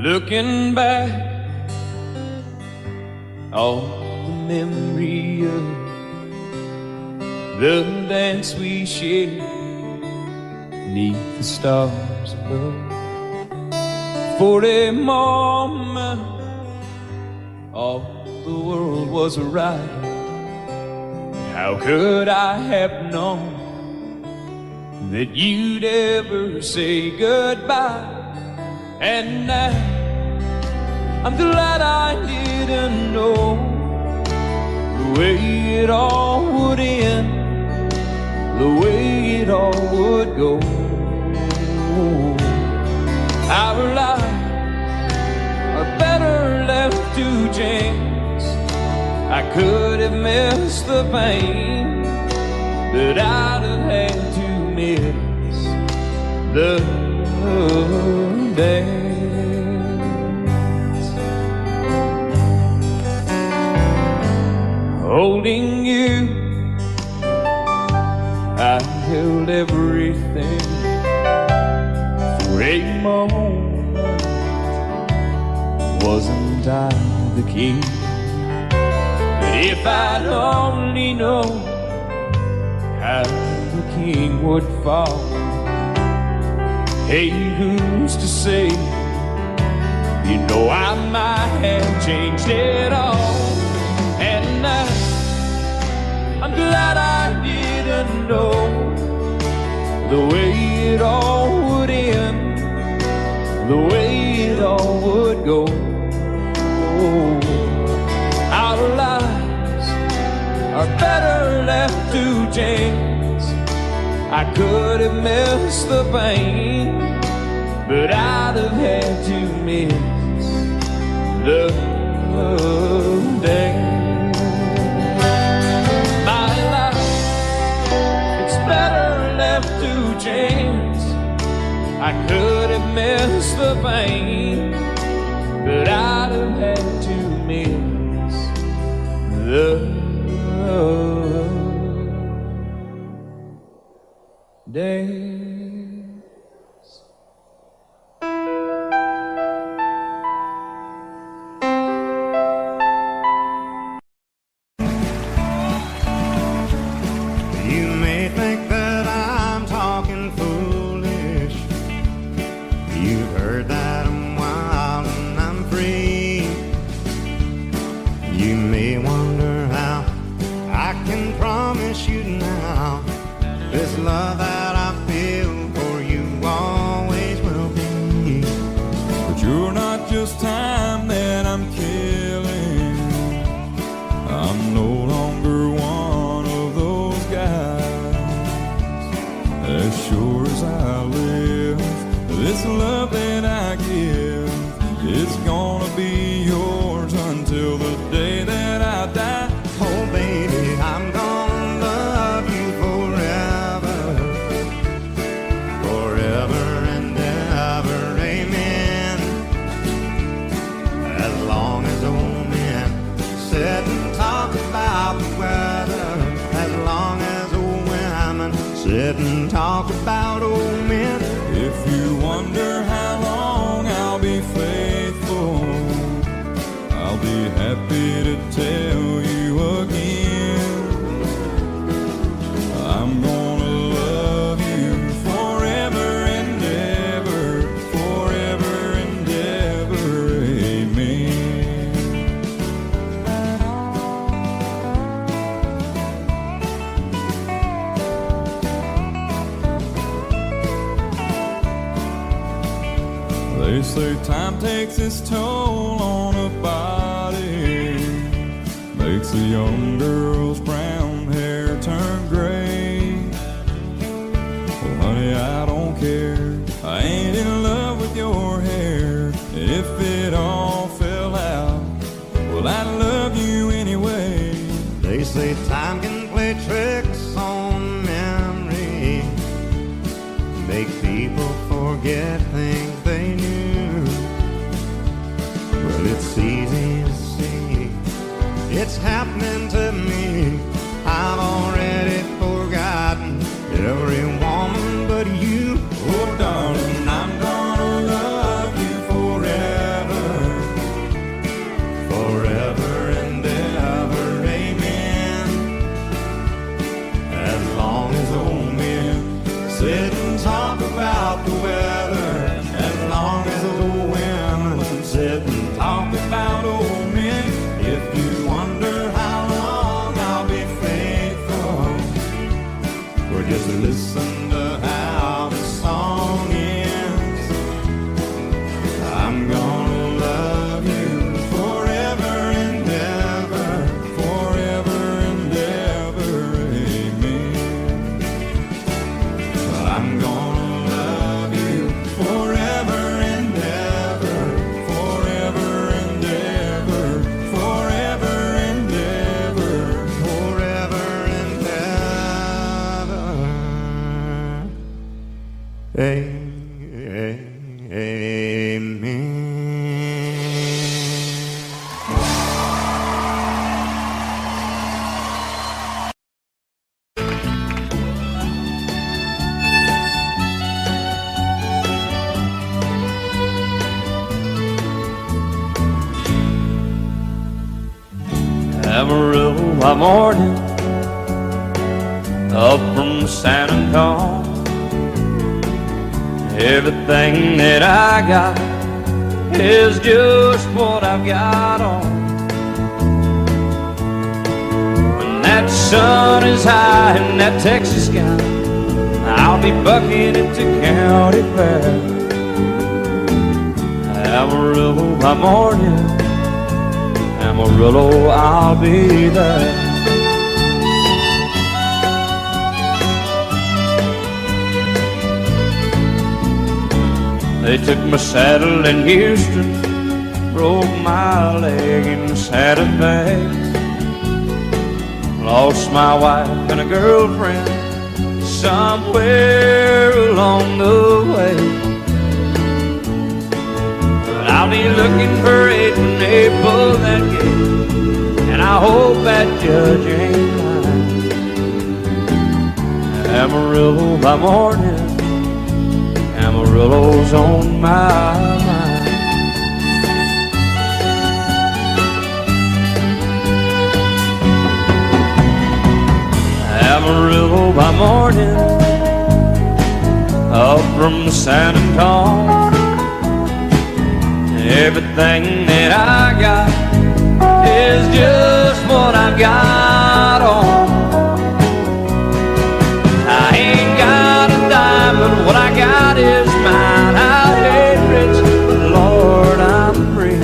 Looking back on the memory of the dance we shared beneath the stars above. For a moment all the world was right. How could I have known that you'd ever say goodbye? And now I'm glad I didn't know the way it all would end, the way it all would go. Our lives are better left to chance. I could have missed the pain, but I'd have had to miss the dance. Holding you, I held everything. For a moment, wasn't I the king? But if I'd only known how the king would fall, hey, who's to say? You know I might have changed it all. And I'm glad I didn't know the way it all would end, the way it all would go. Our lives are better left to chance. I could have missed the pain, but I'd have had to miss the dance. My life, it's better left to chance. I could have missed the pain, but I'd have had to miss the dance. You may think that I'm talking foolish. You've heard that I'm wild and I'm free. You may wonder how I can promise you now this love that I feel for you always will be. But you're not just time that I'm killing. I'm no longer one of those guys. As sure as I live, this love that I give, it's gonna be yours until the day that I die. Oh baby, I'm gonna love you forever, forever and ever, amen. As long as old men sit and talk about the weather, as long as old women sit and talk about old men. If you wonder how long I'll be faithful, I'll be happy to tell you again. I'm gonna love you forever and ever, forever and ever, amen. They say time takes its toll on a body, makes a young girl's brown hair turn gray. Well, honey, I don't care. I ain't in love with your hair. If it all fell out, well, I'd love you anyway. They say time can play tricks on memory, make people forget things they knew. Well, it's easy to see, it's happening to me. I've already forgotten every woman but you. Oh darling, I'm gonna love you forever. Amarillo by morning, up from San Antonio. Everything that I got is just what I've got on. When that sun is high in that Texas sky, I'll be bucking into county fair. Amarillo by morning, Amarillo, I'll be there. They took my saddle in Houston, broke my leg in Santa Fe. Lost my wife and a girlfriend somewhere along the way. But I'll be looking for it when they pull that gate, and I hope that judge ain't lying. Amarillo by morning, Amarillo's on my mind. Amarillo by morning, up from San Antonio. Everything that I got is just what I've got on. I ain't got a dime, but what I got is mine. I ain't rich, but Lord, I'm free.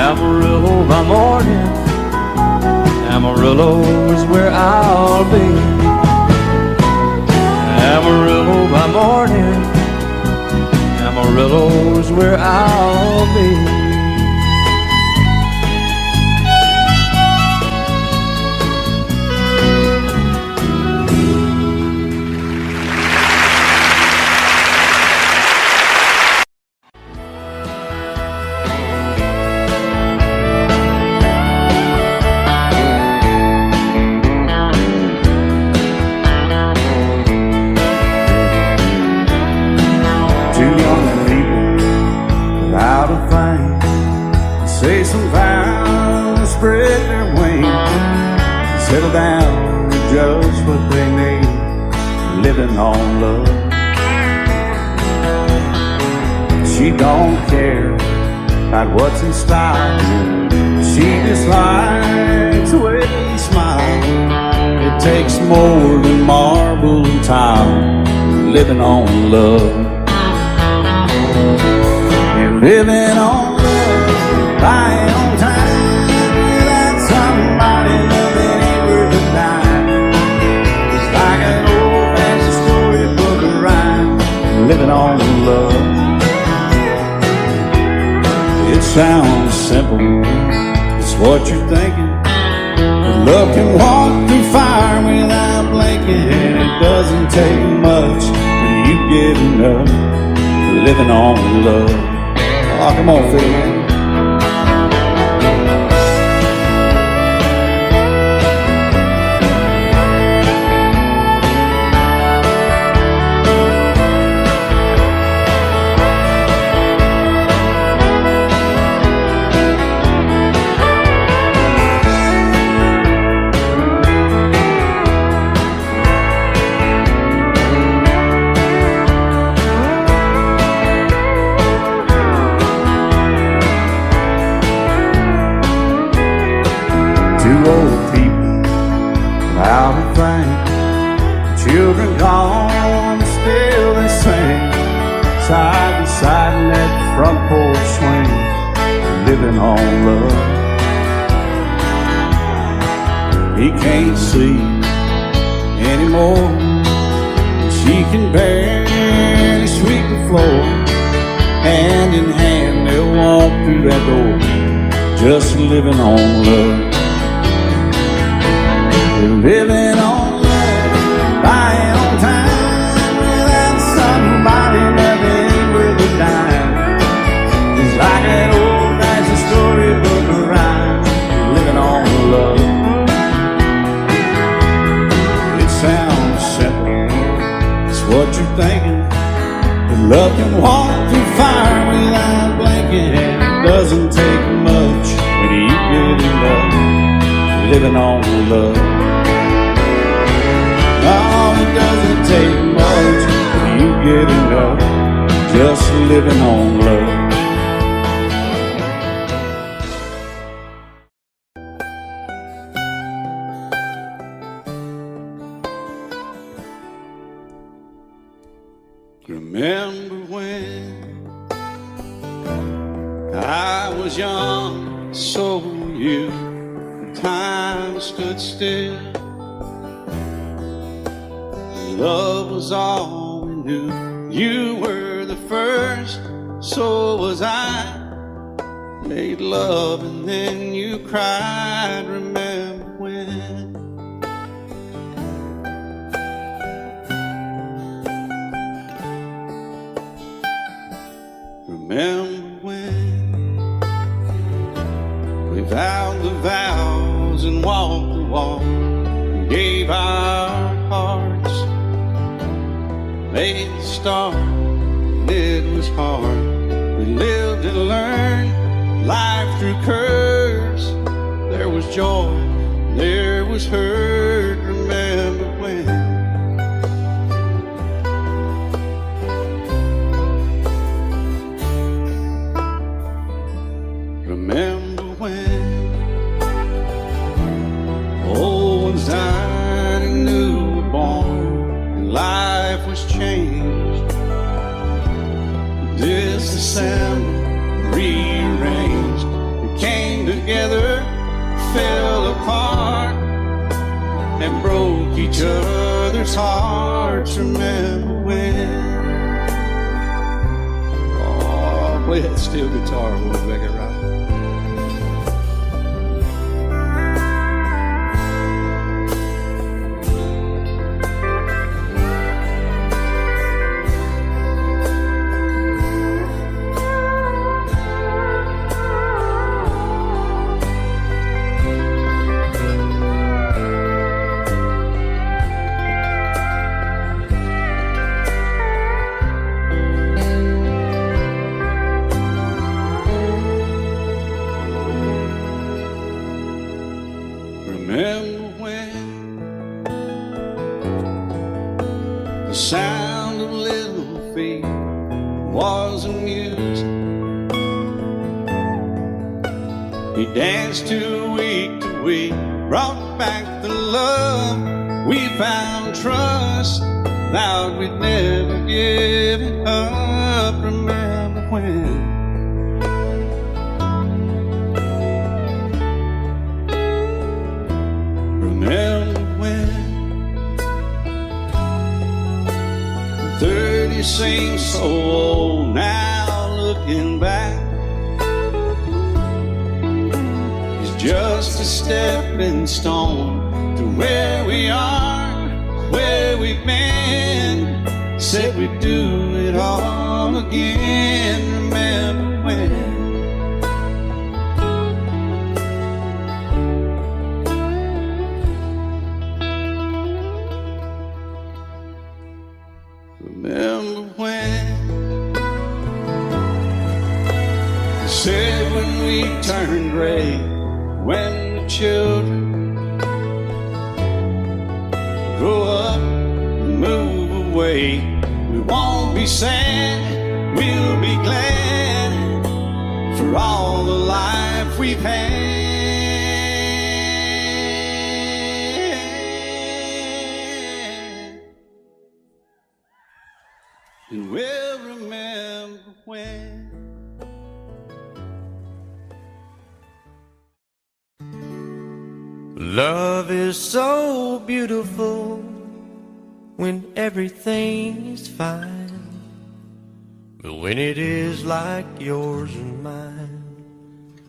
Amarillo by morning, Amarillo is where I'll be. Amarillo by morning, Amarillo's where I'll be. Say some vows, spread their wings, settle down to just what they need, living on love. She don't care about what's in style, she just likes the way he smiles. It takes more than marble and tile, living on love. You're living on buying on time without somebody loving ain't worth a dime. It's like an old-fashioned storybook of rhyme, living on love. It sounds simple, it's what you're thinking. But love can walk through fire without blinking, and it doesn't take much when you get enough, living on love. Oh, come on, Phil, man. Two old people out of fame, children gone, still they sing, side by side in that front porch swing, living on love. He can't see anymore, she can barely sweep the floor. Hand in hand they'll walk through that door, just living on love. Living on love, buying on time without somebody Love can walk through fire without blinking, and it doesn't take much when you get enough living on love. Oh, it doesn't take much when you get enough just living on love. Remember when I was young, so were you. Time stood still. Love was all we knew. You were the first, so was I. Made love and then you cried. Remember when? Remember when we vowed the vows and walked the walk, gave our hearts, made the start, and it was hard. We lived and learned life through curves. There was joy, there was hurt. Remember when? Remember when old ones died and new were born, and life was changed, disassembled, rearranged. We came together, fell apart, and broke each other's hearts. Remember when? Oh, play that steel guitar, we'll make it right. Remember when the sound of little feet was amused? He danced to week, brought back the love. We found trust, vowed we'd never give it up. Remember when? Remember when 30 seems so old now, looking back. It's just a stepping stone to where we are, where we've been. Said we'd do it all again. Remember when? Remember when they said when we turned gray, when the children grow up and move away, we won't be sad, we'll be glad for all the life we've had. And we'll remember when. Love is so beautiful when everything's fine, but when it is like yours and mine,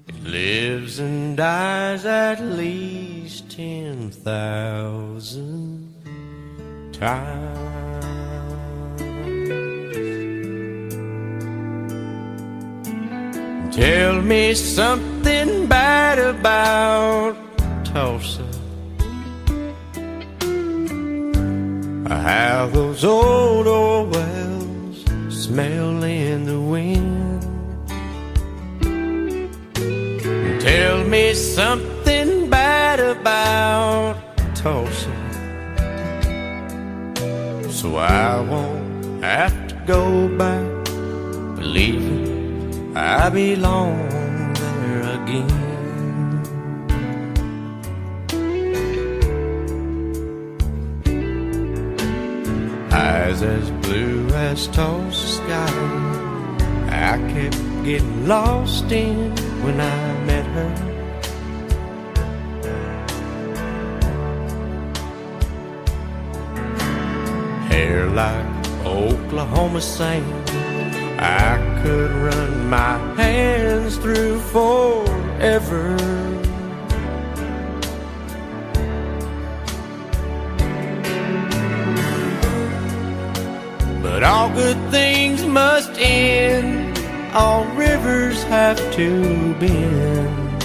it lives and dies at least 10,000 times. Tell me something bad about Tulsa, how those old oil wells smell in the wind. Tell me something bad about Tulsa, so I won't have to go back, believing I belong there again. Eyes as blue as Tulsa sky, I kept getting lost in when I met her. Hair like Oklahoma sand, I could run my hands through forever. But all good things must end, all rivers have to bend.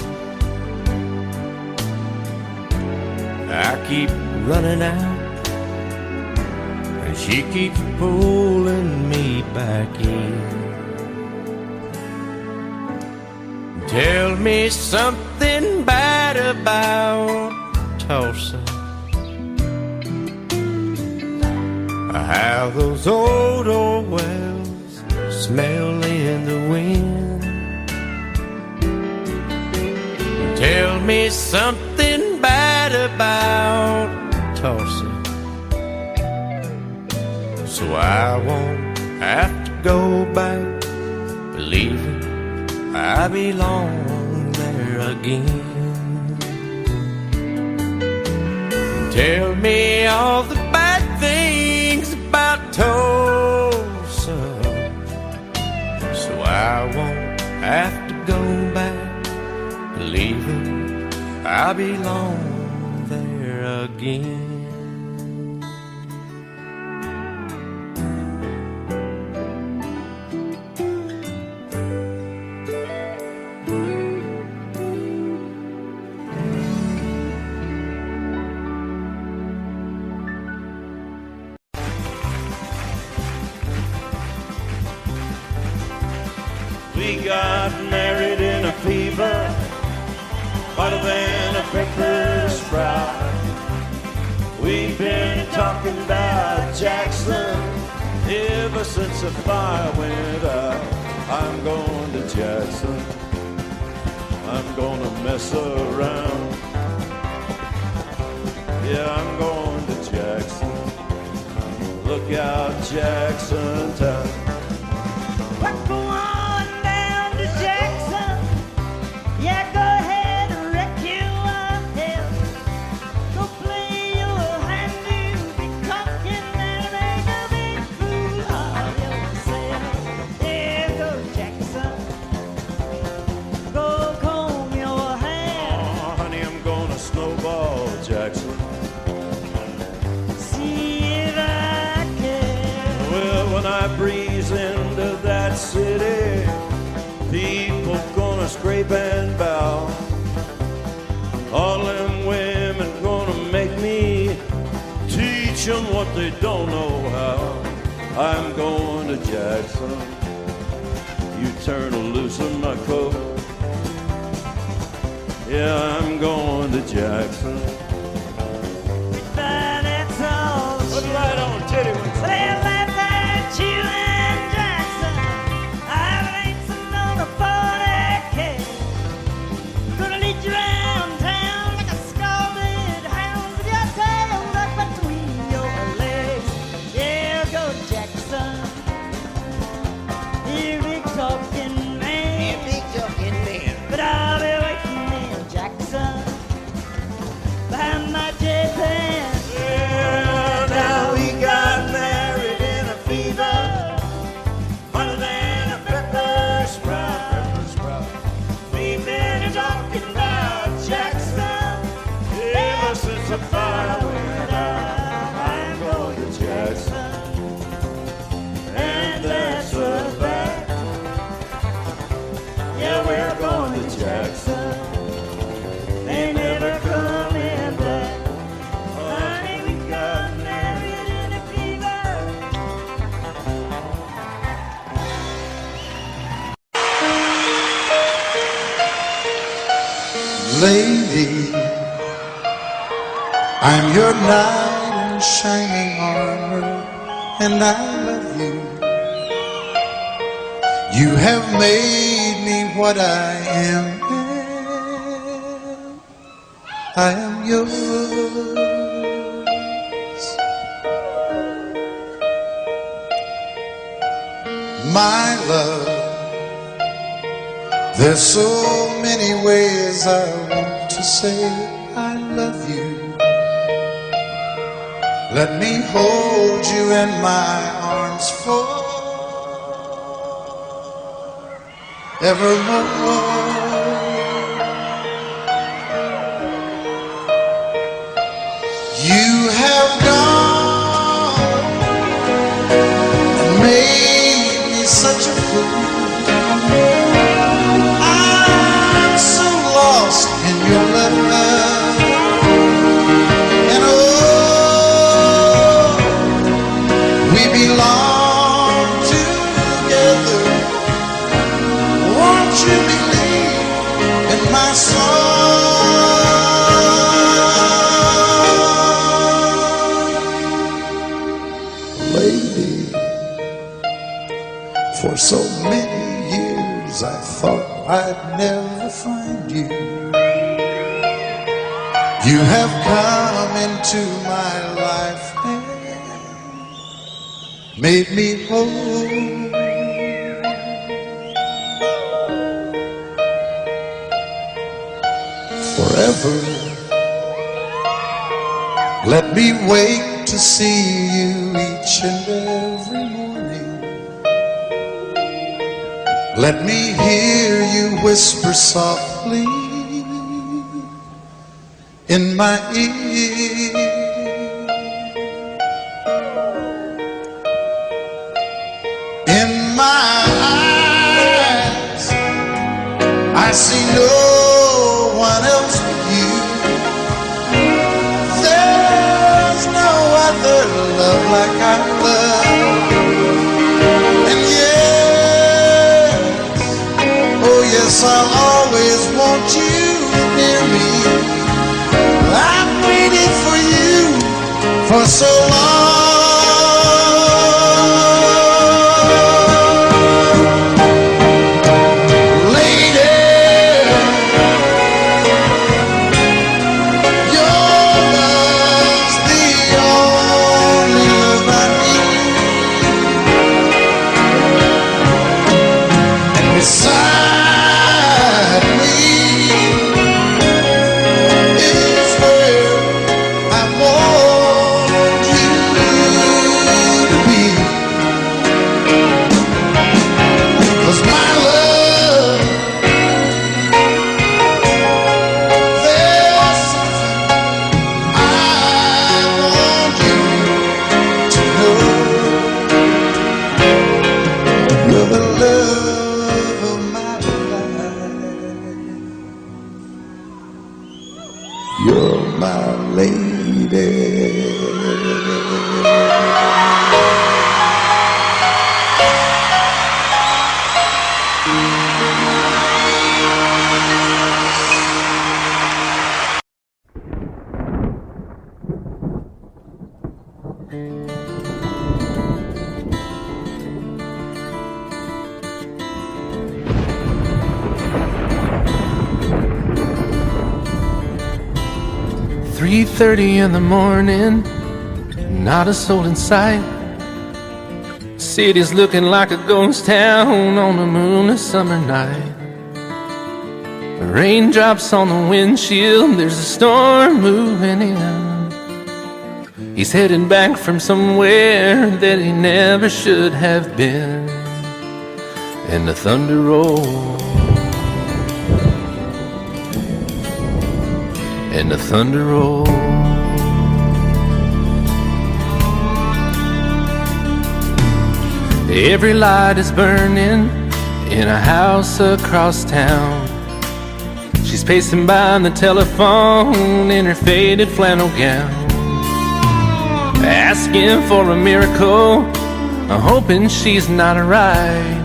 I keep running out, and she keeps pulling me back in. Tell me something bad about Tulsa, how those old wells smell in the wind. Tell me something bad about Tulsa, so I won't have to go back, believing I belong there again. Tell me all the bad things about Tulsa, so I won't have to go back, believing I belong there again. We got married in a fever, hotter than a pepper sprout. We've been talking about Jackson ever since the fire went out. I'm going to Jackson, I'm gonna mess around. Yeah, I'm going to Jackson, look out Jackson town. Breeze into that city, people gonna scrape and bow. All them women gonna make me teach them what they don't know how. I'm going to Jackson, you turn loose of my coat. Yeah, I'm going to Jackson. That's all. Put it right on, titty one. But I'll be waiting in Jackson. Lady, I'm your knight in shining armor, and I love you. You have made me what I am. I am yours. My love, there's so many ways I want to say I love you. Let me hold you in my arms forevermore. You have gone and made me such a fool. I'm so lost in your love, and oh, we belong together. Won't you believe in my song? Lady, for so many years I thought I'd never find you. You have come into my life and made me whole. Forever, let me wake to see you each and every morning. Let me hear you whisper softly in my ear. In my eyes, I see no one else but you. There's no other love like I love. And yes, oh yes, I'll always want you near me. I've waited for you for so long. You're my lady. "3:30 in the morning, not a soul in sight. City's looking like a ghost town on a moonless summer night. Raindrops on the windshield, there's a storm moving in. He's heading back from somewhere that he never should have been. And the thunder rolls, and the thunder rolls. Every light is burning in a house across town. She's pacing by the telephone in her faded flannel gown, asking for a miracle, hoping she's not right.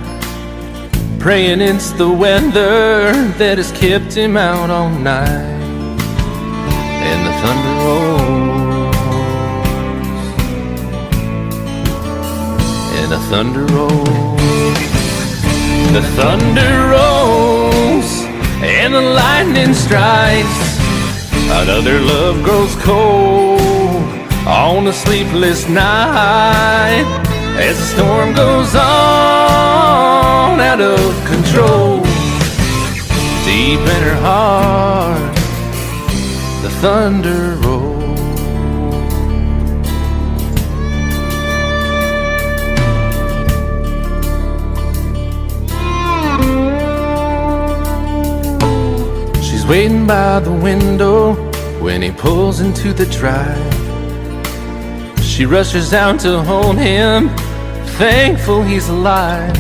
praying it's the weather that has kept him out all night. And the thunder rolls, and the thunder rolls, the thunder rolls, and the lightning strikes. Another love grows cold on a sleepless night as the storm goes on out of control. Deep in her heart, the thunder rolls. She's waiting by the window when he pulls into the drive. She rushes out to hold him, thankful he's alive.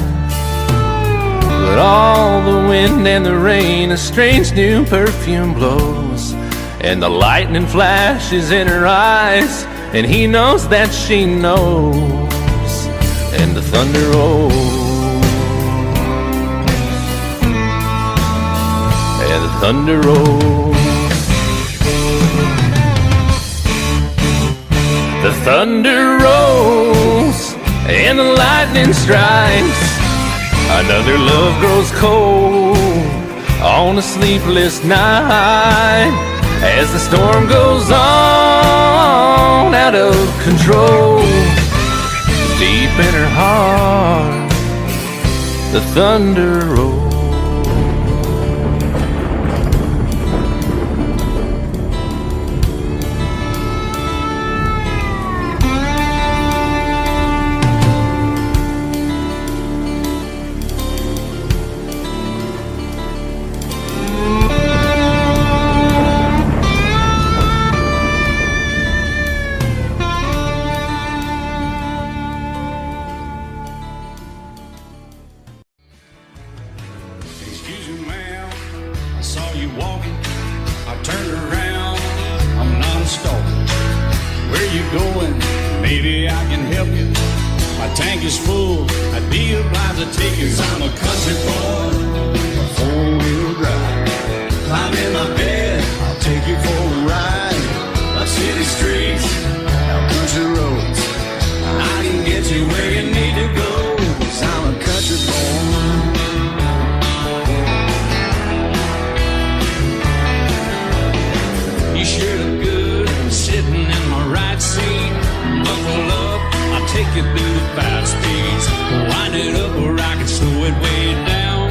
But all the wind and the rain, a strange new perfume blows, and the lightning flashes in her eyes, and he knows that she knows. And the thunder rolls, and the thunder rolls. The thunder rolls, and the lightning strikes. Another love grows cold on a sleepless night as the storm goes on out of control. Deep in her heart, the thunder rolls. Excuse me, ma'am, I saw you walking. I turned around, I'm not a stalker. Where you going? Maybe I can help you. My tank is full, I'd be obliged to take you. 'Cause I'm a country boy, a four-wheel drive. Climb in my bed, I'll take you for a ride. Up city streets, down country roads. I can get you where you need to go. 'Cause I'm a country boy. You sure look good sitting in my right seat. Buckle up, I'll take you through the 5 speeds. Wind it up or I can slow it way down.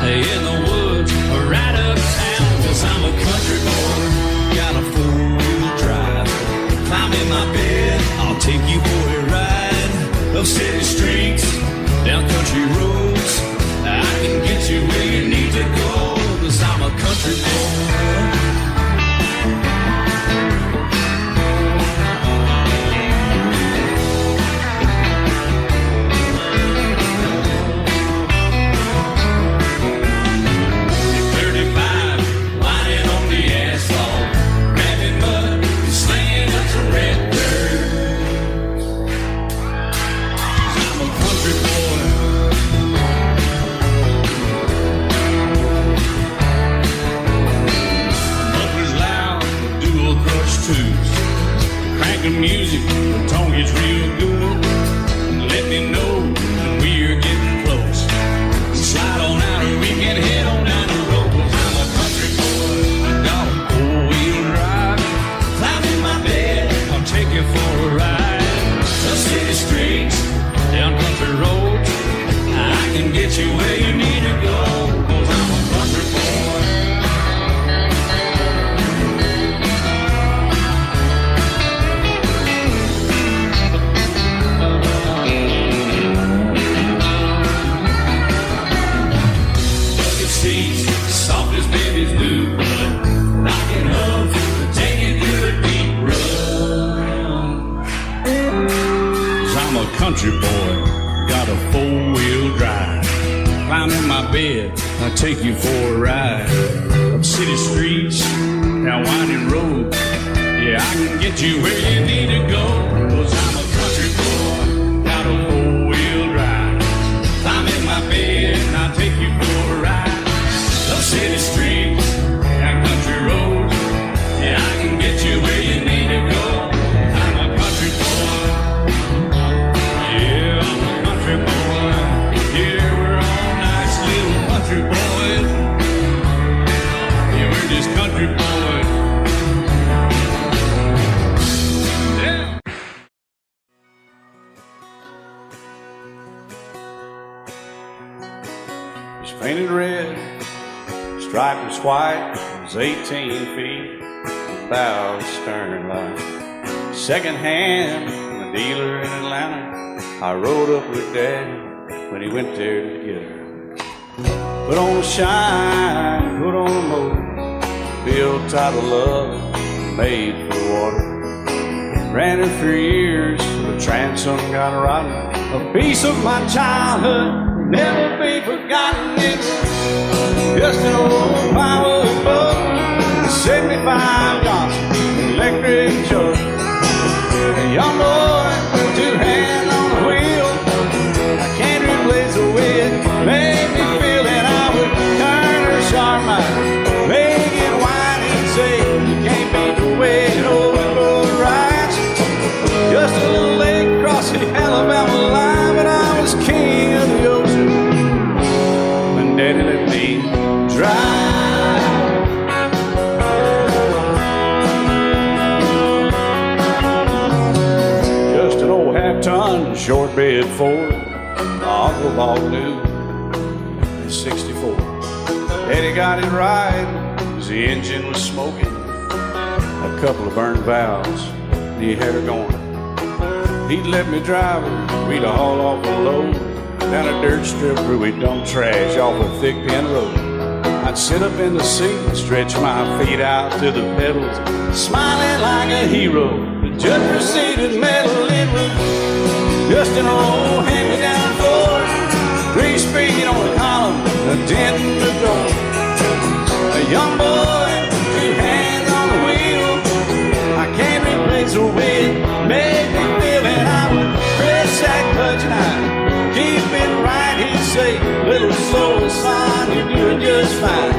In the woods or right uptown. 'Cause I'm a country boy, got a 4-wheel drive. Climb in my bed, I'll take you for a ride. Up city streets, down country roads. I can get you where you need to go. 'Cause I'm a country boy. Music, the tone gets real good. Let me know when we're getting close. Slide on out or we can head on down the road. 'Cause I'm a country boy, got a 4-wheel drive. Climb in my bed, I'll take you for a ride. Up city streets, down country roads. I can get you where you need to go. 'Cause I'm a country boy. Soft as babies do, but knocking up to take you through the deep run. 'Cause I'm a country boy, got a 4-wheel drive. Climb in my bed, I'll take you for a ride. Up city streets, down winding roads. Yeah, I can get you where you need to go. 'Cause I'm a country boy, got a 4-wheel drive. Climb in my bed, I'll take you was painted red, stripe was white, it was 18 feet, bow stern line. Second hand from a dealer in Atlanta, I rode up with Daddy when he went there to get her. Put on a shine, put on a motor, built out of love, made for water. Ran her for years, the transom got rotten. A piece of my childhood, never be forgotten. It's just an old power boat, 75 Johnson, electric choke. A young boy, two hands on the wheel. I can't replace the way it made me feel that I would turn her sharp mind, make it wide and say, you can't beat the way it overload rides. Just a little lake across the Alabama line, but I was king of the ocean when Daddy let me drive. Just an old half-ton short bed Ford, my uncle bought new in '64. Daddy got it right, 'cause the engine was smoking, a couple of burned valves, and he had her going. He'd let me drive her, we'd haul off a load down a dirt strip where we'd dump trash off a thick pin road. I'd sit up in the seat and stretch my feet out to the pedals, smiling like a hero. The judge proceeded meddling with just an old hand-me-down Ford, 3-speed on the column, a dent in the door. A young boy, two hands on the wheel. I can't replace the way it made me feel, and I would press that clutch and I'd keep it right. He'd say, little slow, son, you're doing just fine.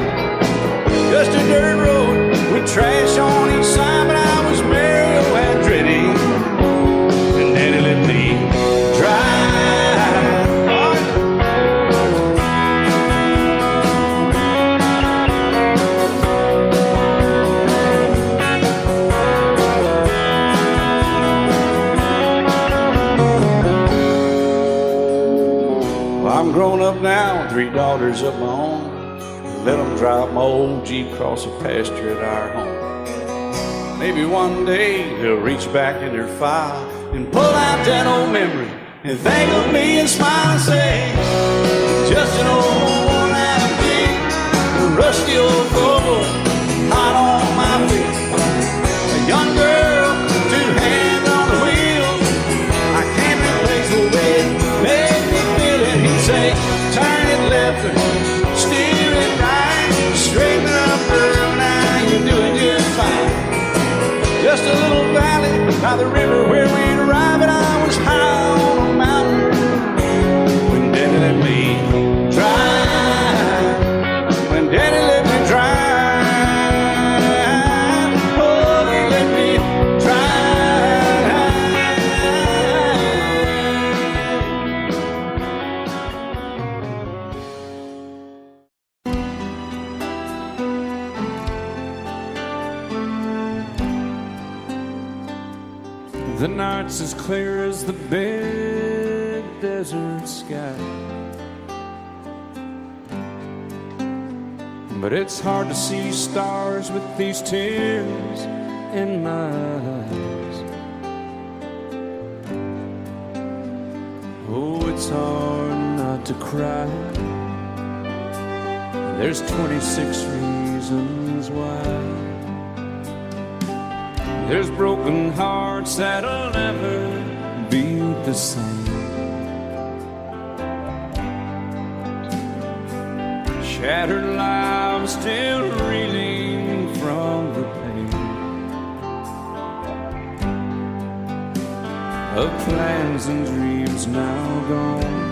Just a dirt road with trash on each side, but I was Mario Andretti, and Daddy let me drive. I'm grown up now, 3 daughters of my own. Let them drive my old Jeep across the pasture at our home. Maybe one day they'll reach back in their file and pull out that old memory and think of me and smile and say, just an old worn-out Jeep, a rusty old Volvo, hot on my feet. A young girl, 2 hands on the wheel. I can't replace the way it made me feel it. He'd say, turn it left or steer it right, straighten up, girl, now you're doing just fine. Just a little valley by the river where we'd arrive, and I was high on a mountain when Daddy let me drive. When Daddy let me drive, oh, he let me The night's as clear as the big desert sky, but it's hard to see stars with these tears in my eyes. Oh, it's hard not to cry. There's 26 reasons why. There's broken hearts that'll never be the same. Shattered lives still reeling from the pain of plans and dreams now gone.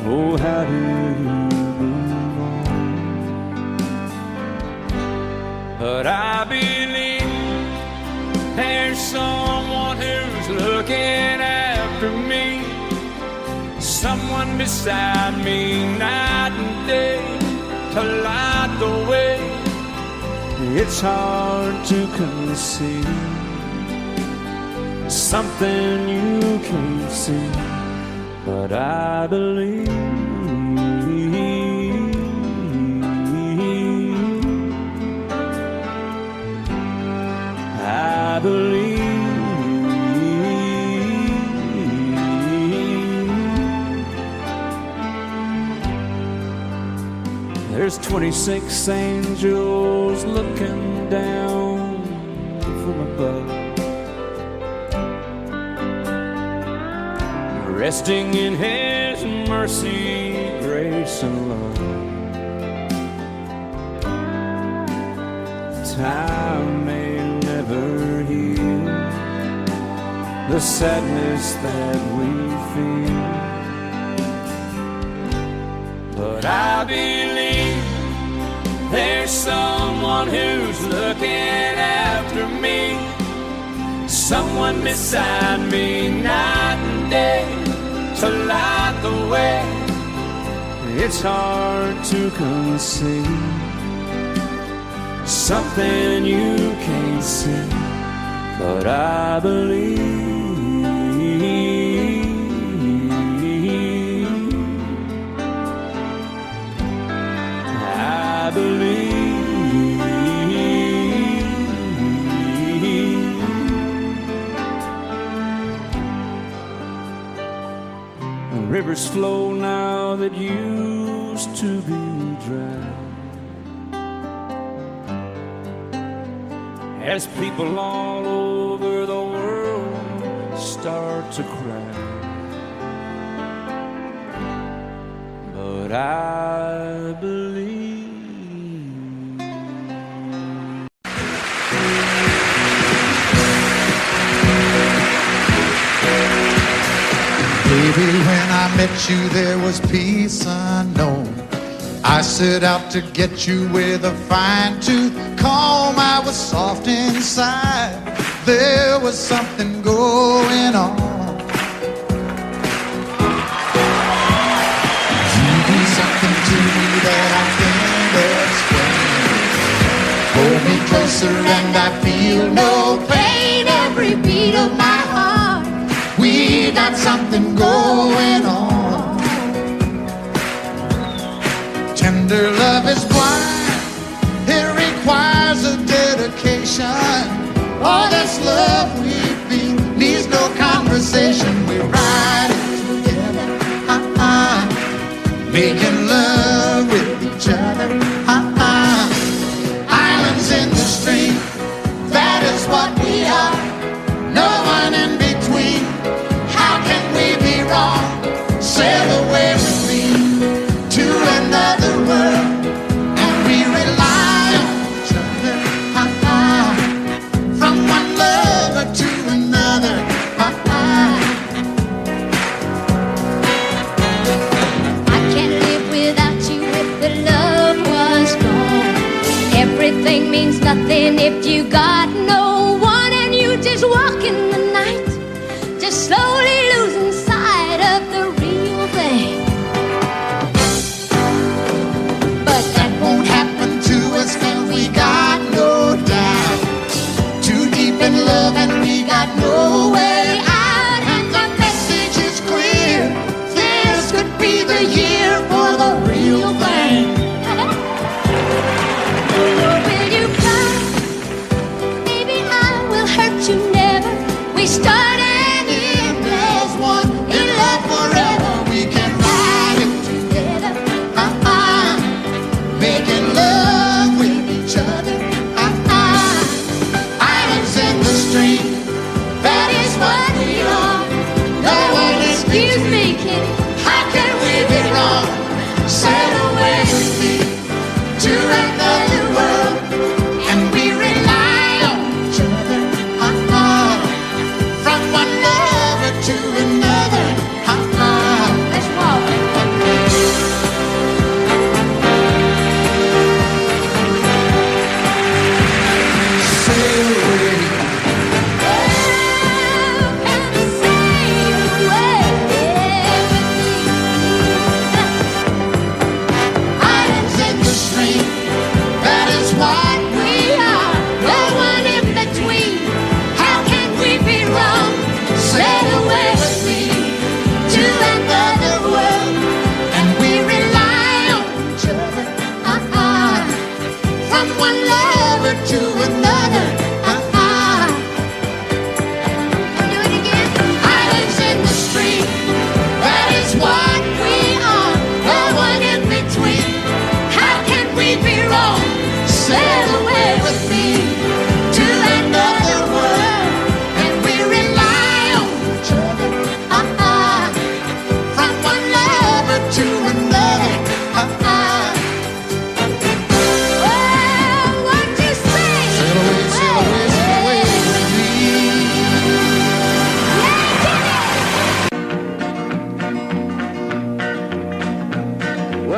Oh, how do you move on? But I believe there's someone who's looking after me, someone beside me night and day to light the way. It's hard to conceive something you can't see, but I believe. There's 26 angels looking down from above, resting in His mercy, grace, and love. Time may never heal the sadness that we feel, but I believe there's someone who's looking after me, someone beside me night and day to light the way. It's hard to conceive something you can't see, but I believe. I believe. Rivers flow now that used to be dry, as people all over the world start to cry. But I believe. Baby, when I met you, there was peace unknown. I set out to get you with a fine-tooth comb. I was soft inside. There was something going on. You do something to me that I can't explain. Hold me closer and I feel no pain. Every beat of my heart, we got something going on. Tender love is blind, it requires a dedication. All this love we feel needs no conversation. We're riding together, making love with each other, Islands in the stream, that is what we are. No one in between. How can we be wrong? Sail away with me to another world, and we rely on each other, from one lover to another, I can't live without you if the love was gone. Everything means nothing if you got no one, and you just walk in the night, just slowly losing sight of the real thing. but that won't happen to us, 'cause we got no doubt. Too deep in love and we got no way out, and the message is clear. This could be the year for the real thing. Will you come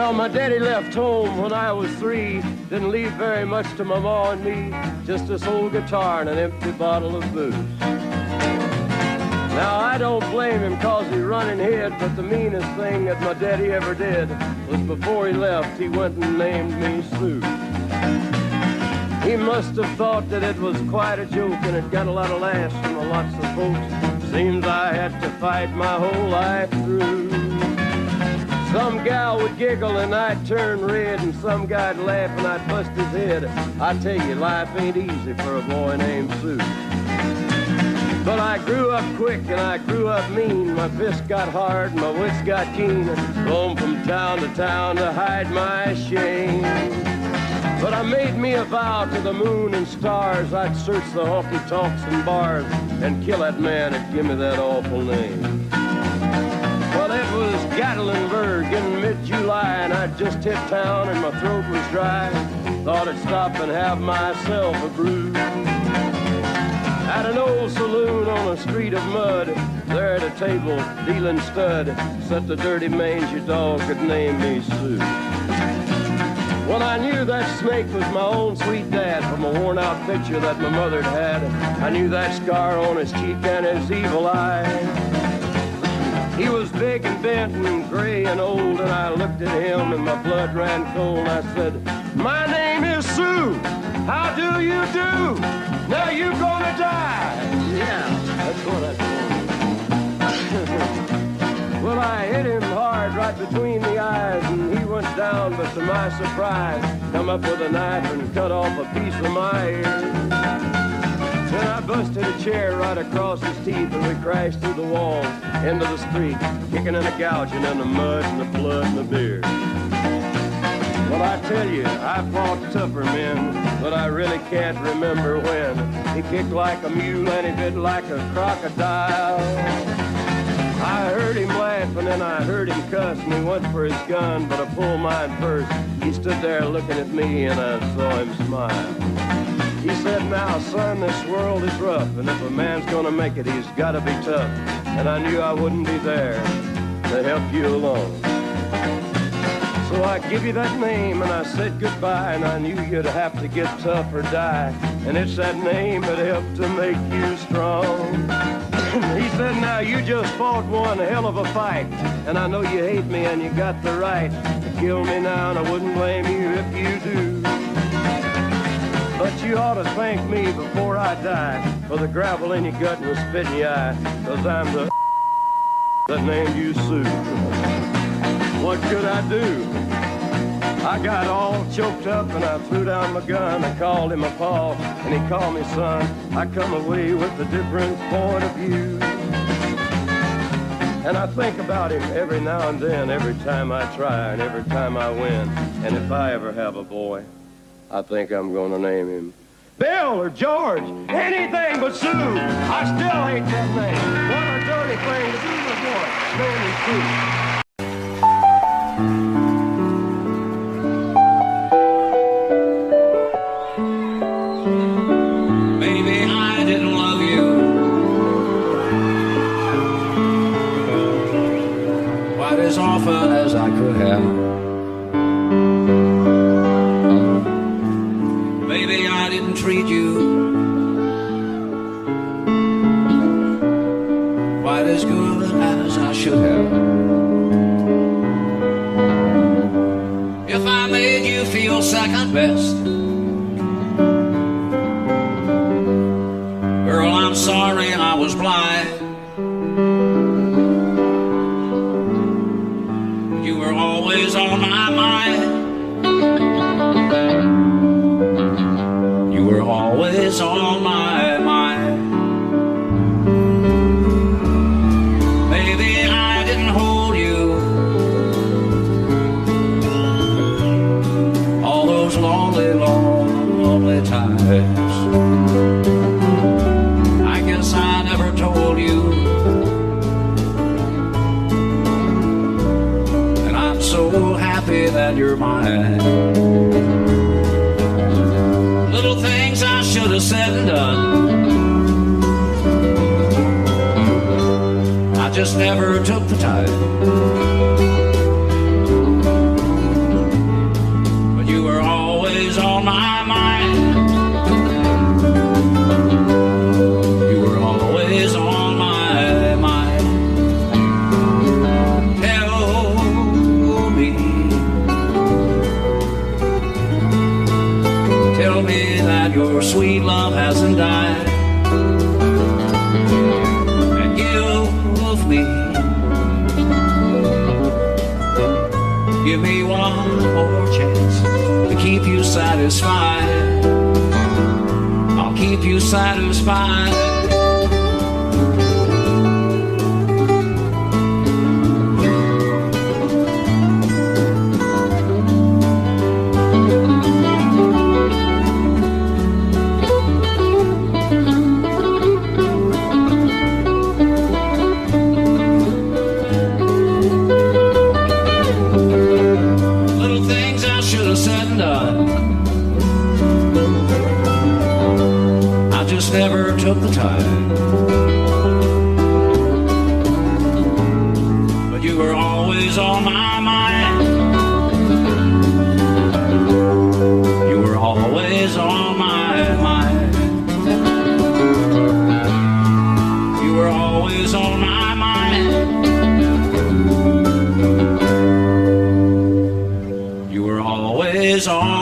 Well, my daddy left home when I was 3. Didn't leave very much to my ma and me. Just this old guitar and an empty bottle of booze. Now, I don't blame him cause he running hid, but the meanest thing that my daddy ever did was before he left, he went and named me Sue. He must have thought that it was quite a joke and it got a lot of laughs from lots of folks. Seems I had to fight my whole life through. Some gal would giggle and I'd turn red, and some guy'd laugh and I'd bust his head. I tell you, life ain't easy for a boy named Sue. But I grew up quick and I grew up mean. My fists got hard and my wits got keen. Roamed from town to hide my shame. But I made me a vow to the moon and stars. I'd search the honky-tonks and bars and kill that man that give me that awful name. Well, it was Gatlinburg in mid-July, and I'd just hit town and my throat was dry. Thought I'd stop and have myself a brew. At an old saloon on a street of mud, there at a table, dealing stud, sat the dirty mangy dog that named me Sue. Well, I knew that snake was my own sweet dad from a worn-out picture that my mother'd had. I knew that scar on his cheek and his evil eye. He was big and bent and gray and old, and I looked at him and my blood ran cold. I said, "My name is Sue. How do you do? Now you gonna die." Yeah, that's what I told him. Well, I hit him hard right between the eyes, and he went down, but to my surprise, come up with a knife and cut off a piece of my ear. Then I busted a chair right across his teeth, and we crashed through the wall into the street, kicking and a gouging in the mud and the blood and the beer. Well, I tell you, I fought tougher men, but I really can't remember when. He kicked like a mule and he bit like a crocodile. I heard him laugh and then I heard him cuss, and he went for his gun, but I pulled mine first. He stood there looking at me and I saw him smile. He said, "Now, son, this world is rough, and if a man's gonna make it, he's gotta be tough." And I knew I wouldn't be there to help you along. So I give you that name and I said goodbye, and I knew you'd have to get tough or die. And it's that name that helped to make you strong. He said, "Now you just fought one hell of a fight, and I know you hate me and you got the right to kill me now, and I wouldn't blame you if you do. But you ought to thank me before I die for the gravel in your gut and the spit in your eye, 'cause I'm the that named you Sue." What could I do? I got all choked up and I threw down my gun. I called him a pa and he called me son. I come away with a different point of view. And I think about him every now and then, every time I try and every time I win. And if I ever have a boy, I think I'm gonna name him Bill or George, anything but Sue. I still hate that name. What a dirty thing to do with a boy. Name him Sue. Maybe I didn't love you quite as often as I could have. Maybe I didn't treat you quite as good as I should have. If I made you feel second best, girl, I'm sorry I was blind. You were always on my mind. You were always on my mind. Maybe I didn't hold you all those lonely, lonely times. I guess I never told you, and I'm so happy that you're mine. Little things I should have said and done, I just never took the time. your sweet love hasn't died. And give me one more chance to keep you satisfied. I'll keep you satisfied. Never took the time, but you were always on my mind. You were always on my mind. You were always on my mind. You were always on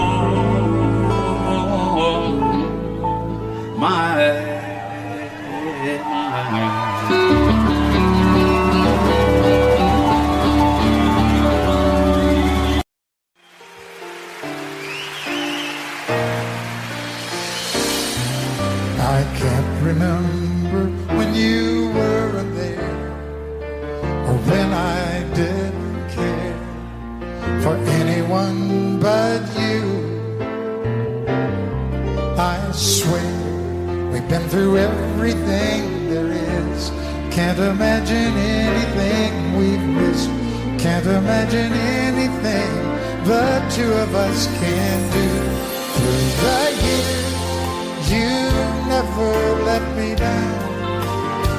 I can't remember when you weren't there, or when I didn't care for anyone but you. I swear we've been through everything there is. Can't imagine anything we've missed. Can't imagine anything the two of us can do. Through the years, you never let me down.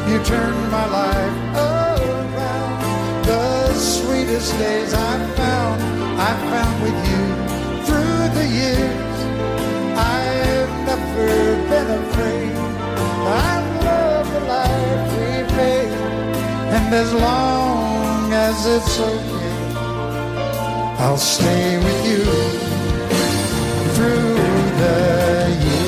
You turned my life around. The sweetest days I found with you. Through the years, I've never been afraid. I love the life we made, and as long as it's okay, I'll stay with you through the years.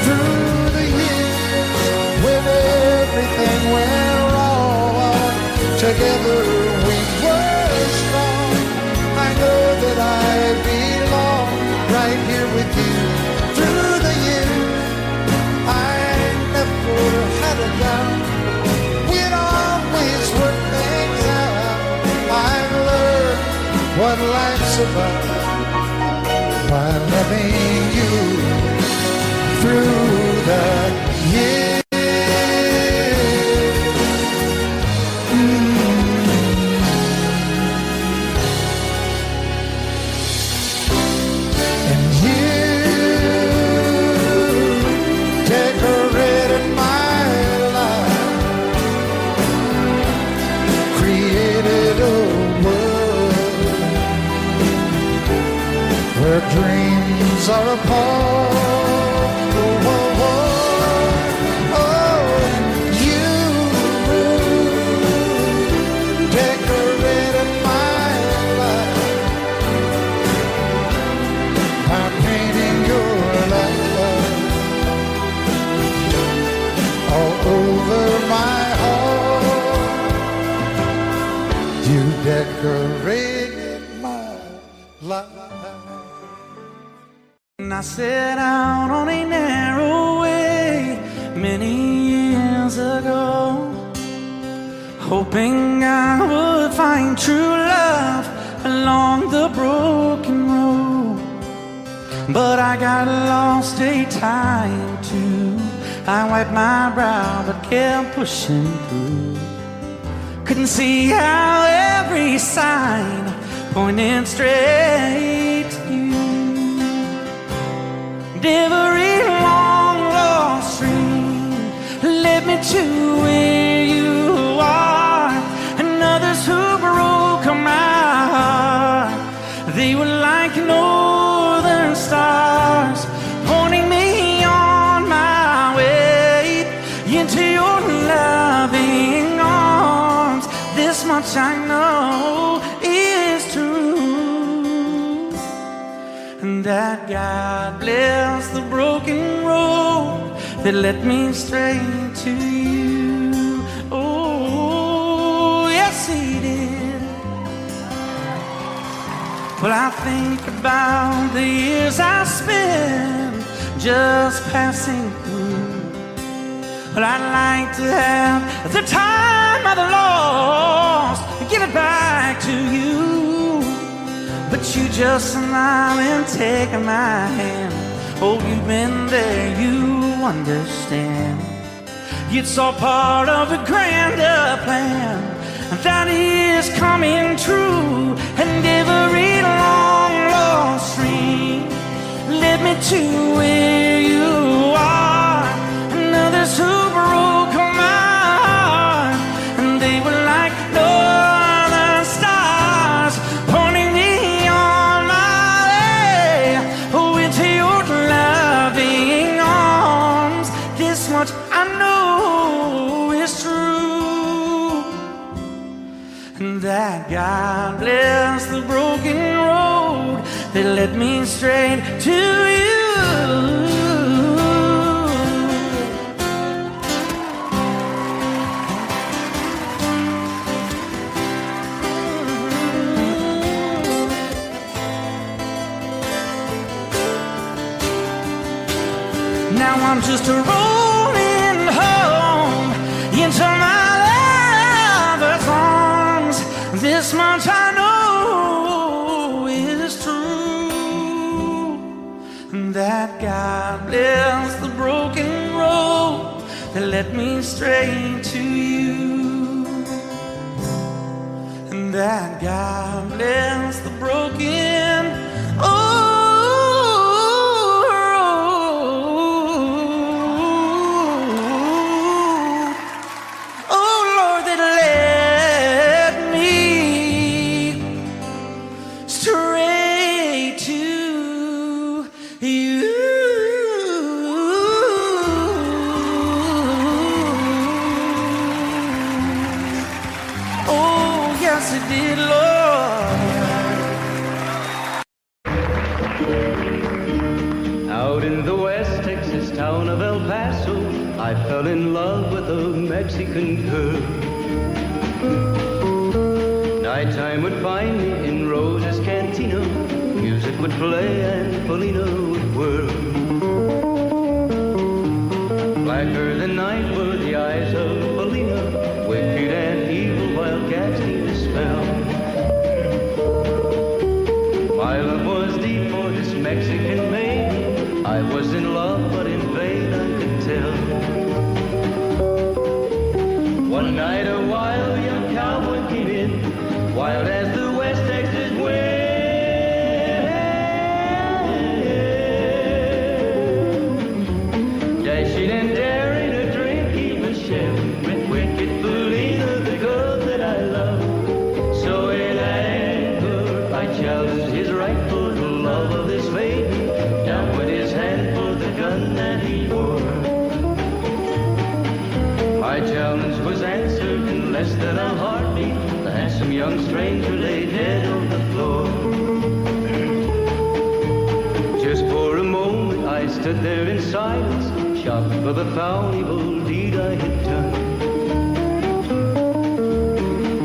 Through the years, when everything went wrong, together we were strong. I know that I belong right here with you. Through the years, I never had a doubt. We'd always work things out. I've learned what life's about by loving you through the years. Dreams are apart. Oh, oh, oh. Oh, you decorated my life by painting your love all over my heart. You decorated my life. I set out on a narrow way many years ago, hoping I would find true love along the broken road. But I got lost a time too. I wiped my brow but kept pushing through. Couldn't see how every sign pointed straight to you. Every long lost dream led me to where you are, and others who broke my heart, they were like northern stars, pointing me on my way into your loving arms. This much I know is true. that God bless the broken road that led me straight to you. Oh, yes, He did. Well, I think about the years I spent just passing through. Well, I'd like to have the time I've lost, give it back to you. But you just smile and take my hand. Oh, you've been there, you understand. It's all part of a grander plan that is coming true. And every long lost dream led me to where you are. And others who broke my heart, and they were like northern stars, pointing me on my way. Oh, into your loving arms. This much I know is true, and that God bless the broken road that led me straight to you. Now I'm just rolling home into my lover's arms. This much I know is true, that God bless the broken road that led me straight to you. And that God bless the broken road. Out in the West Texas town of El Paso, I fell in love with a Mexican girl. Nighttime would find me in Rosa's Cantina. Music would play and Felina would whirl. Blacker than night were the eyes of Felina, wicked and evil while casting a spell. My love was deep for this Mexican maiden. I was in love, but in vain I could tell. One night a wild young cowboy came in, wild as the West Texas wind. Dashing and daring, a drink he was sharing with wicked Felina, the girl that I love. So in anger I challenged his right for the love of this maiden. Down went his hand for the gun that he wore. My challenge was answered in less than a heartbeat. The handsome young stranger lay dead on the floor. Just for a moment I stood there in silence, shocked for the foul evil deed I had done.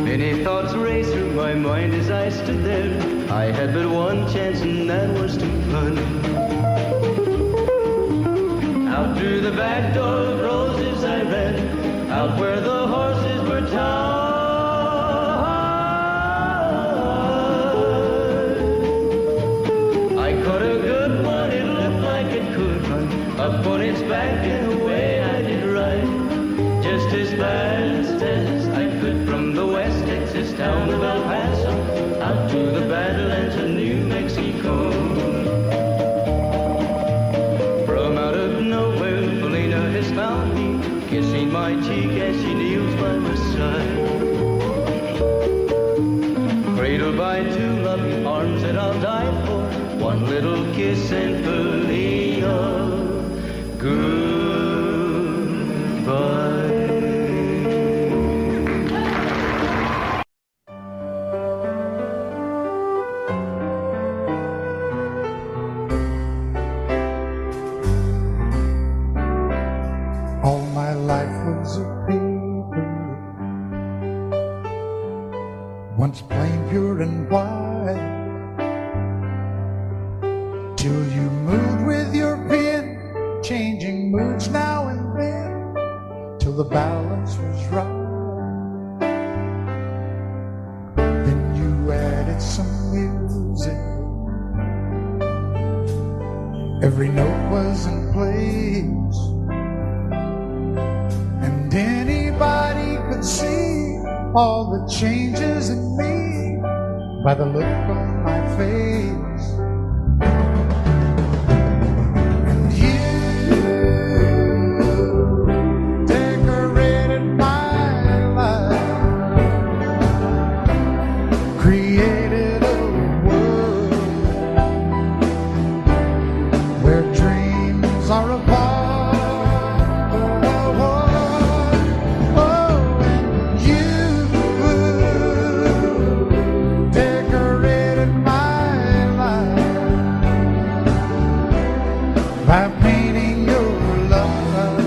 Many thoughts raced through my mind as I stood there. I had but one chance and that was to run. Out through the back door of roses I ran, out where the horses were tied. I caught a good one, it looked like it could run, up on its back and away I did ride. Just as fast as I could from the West Texas town of El Paso, out to the Badlands of New Mexico. From out of nowhere, Felina has found me, kissing my cheek as she kneels by my side. Cradled by two loving arms that I'll die for, one little kiss and Felina, goodbye. once plain, pure, and white, till you moved with your pen, changing moods now and then, till the balance was right. Then you added some music, every note was in place, and anybody could see all the changes in me by the look on my face. And you decorated my life, created a world where dreams are apart. By painting your love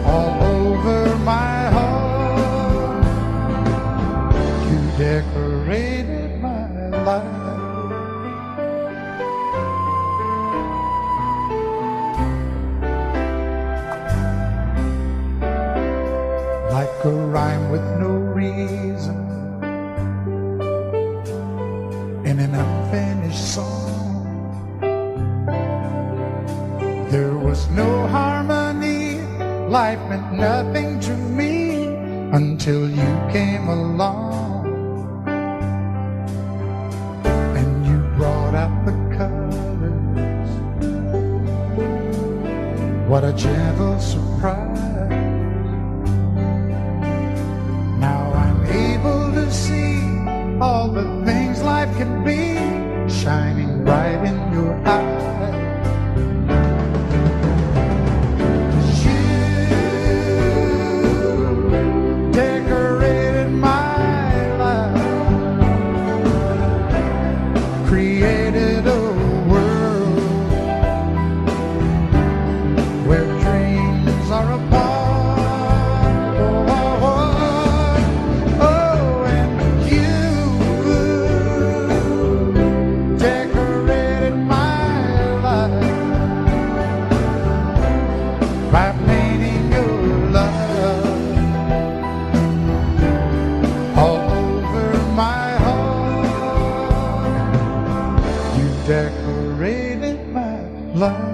all over my heart, you decorated my life. Like a rhyme with no reason in an unfinished song. There was no harmony, life meant nothing to me until you came along. And you brought out the colors, what a gentle surprise. Now I'm able to see all the things life can be, shining bright in your eyes. Created a world where dreams are apart. Oh, and you decorated my life by painting your love all over my heart. You decorated my life.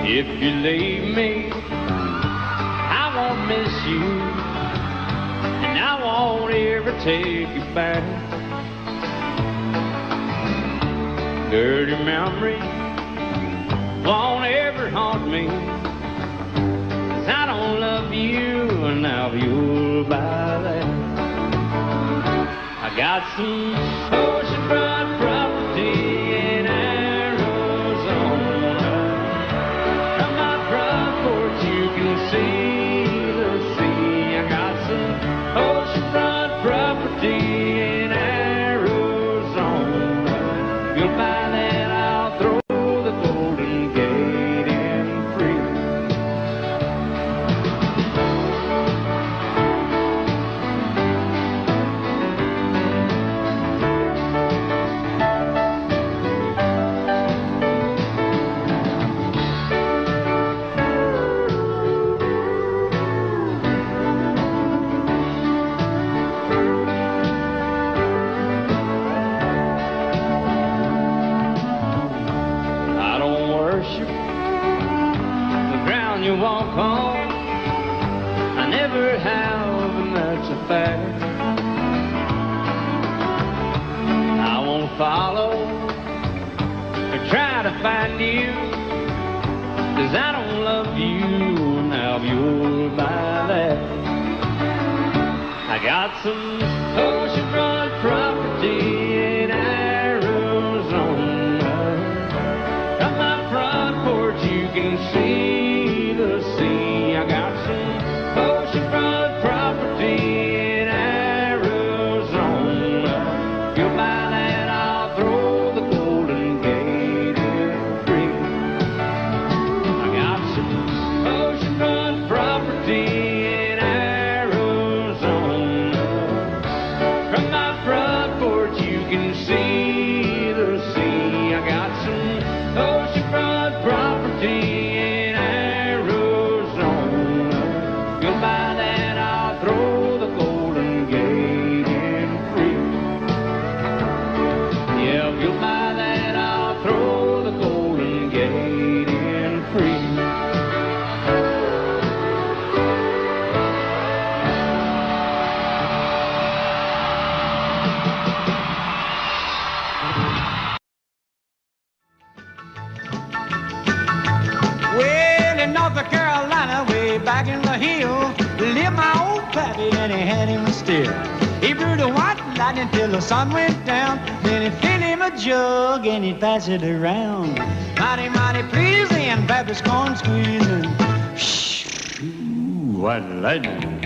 If you leave me, I won't miss you, and I won't ever take you back. Dirty memories won't ever haunt me, 'cause I don't love you, and now you'll buy that. I got some oceanfront property in Arizona. From my front porch you can see the sea. I got some oceanfront property in Arizona. You'll buy that, I'll throw the Golden Gate in free. I don't worship the ground you walk on. I never have, and that's a fact. I won't follow or try to find you, 'cause I don't love you, now you'll buy that. I got some oceanfront property He brewed a white lightning till the sun went down. Then he'd fill him a jug and he'd pass it around. Mighty, mighty pleasing, Baptist corn squeezing. Ooh, white lightning.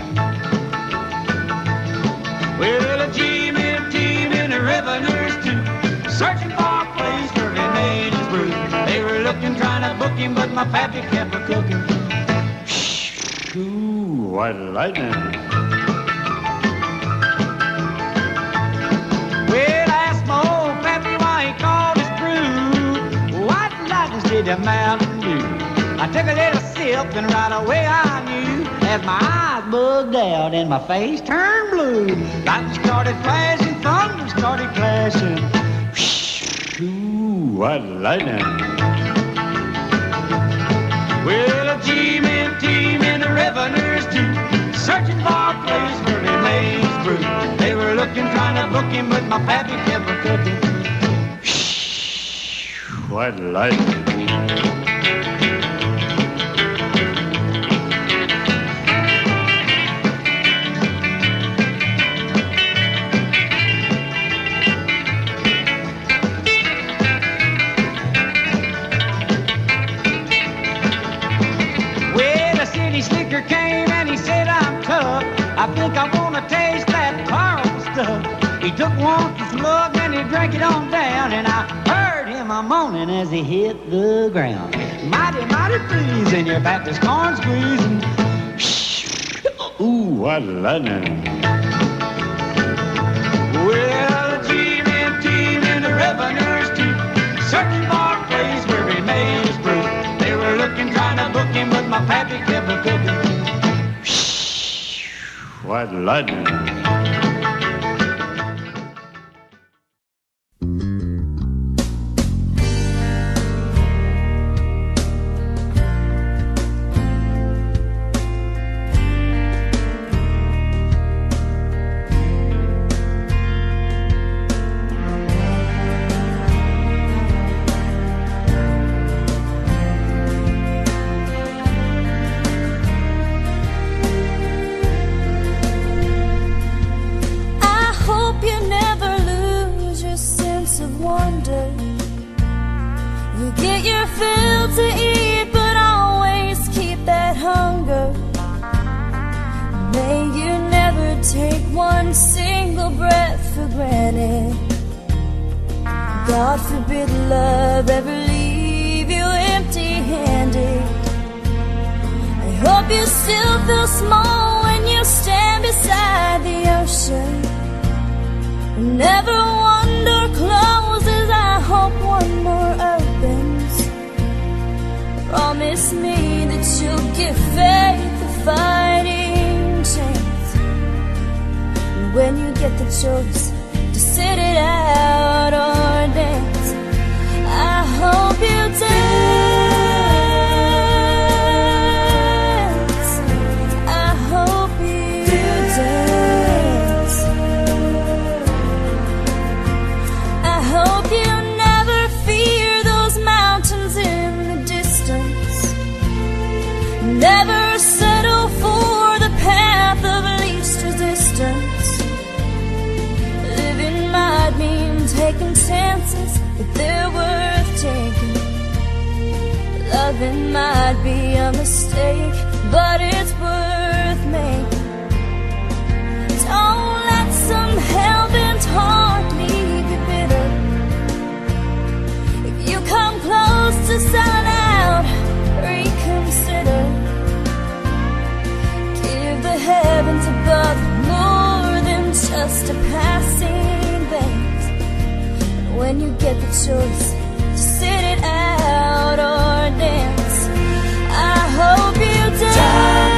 Well, a team and the revenues too, searching for a place where he made his brew. They were looking, trying to book him, but my pappy kept a cooking. Ooh, white lightning. Well, I asked my old pappy why he called his brew White Lightning did the Mountain Dew. I took a little sip and right away I knew, as my eyes bugged out and my face turned blue. Lightning started flashing, thunder started flashing. Ooh, white lightning. Well, a team and the revenues too, searching for a place where they made his brew. They were looking, trying to book him, but my pappy kept a cooking. White lightning. Slicker came and he said, I'm tough. I think I want to taste that Carl stuff. He took one slug and he drank it on down, and I heard him a moaning as he hit the ground. Mighty, mighty freezing, your Baptist corn squeezing. Ooh, what lightning. Well, the team and the revenues too, searching for a place where he made his brew. They were looking, trying to book him, but my pappy kept a cooking. White lightning. God forbid love ever leave you empty-handed. I hope you still feel small when you stand beside the ocean. Never one door closes, I hope one more opens. Promise me that you'll give faith a fighting chance. And when you get the choice to sit it out or dance, I hope you dance. I hope you dance. I hope you never fear those mountains in the distance. Never settle for the path of least resistance. Living might mean taking chances, but they're worth taking. Loving might be a mistake, but it's worth making. Don't let some hell-bent heart leave you bitter. If you come close to selling out, reconsider. Give the heavens above more than just a passing glance. And when you get the choice to sit it out or dance, I hope you dance. Time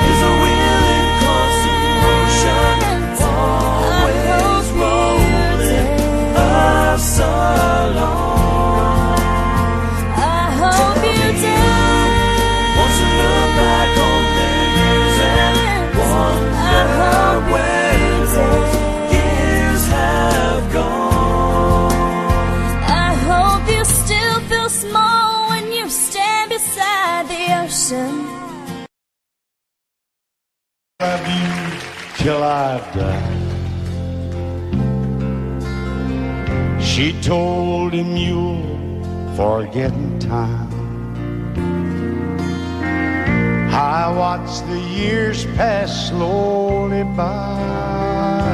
is a wheeling constant motion, always rolling us along. I hope you dance. Once you look back on the years and wonder where those years have gone. I hope you still feel small when you stand beside the ocean. Love you till I've died. She told him you'll forget in time. I watched the years pass slowly by,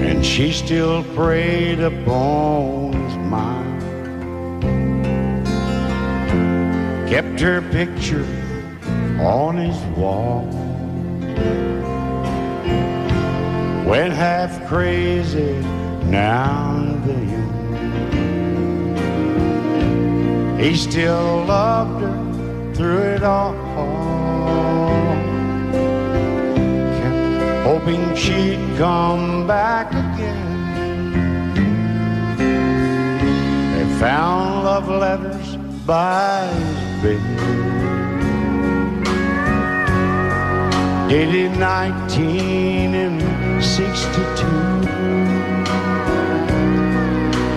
and she still preyed upon his mind. Kept her picture on his wall. Went half crazy now and then. He still loved her through it all. Kept hoping she'd come back again. They found love letters by his bed, dated 1962.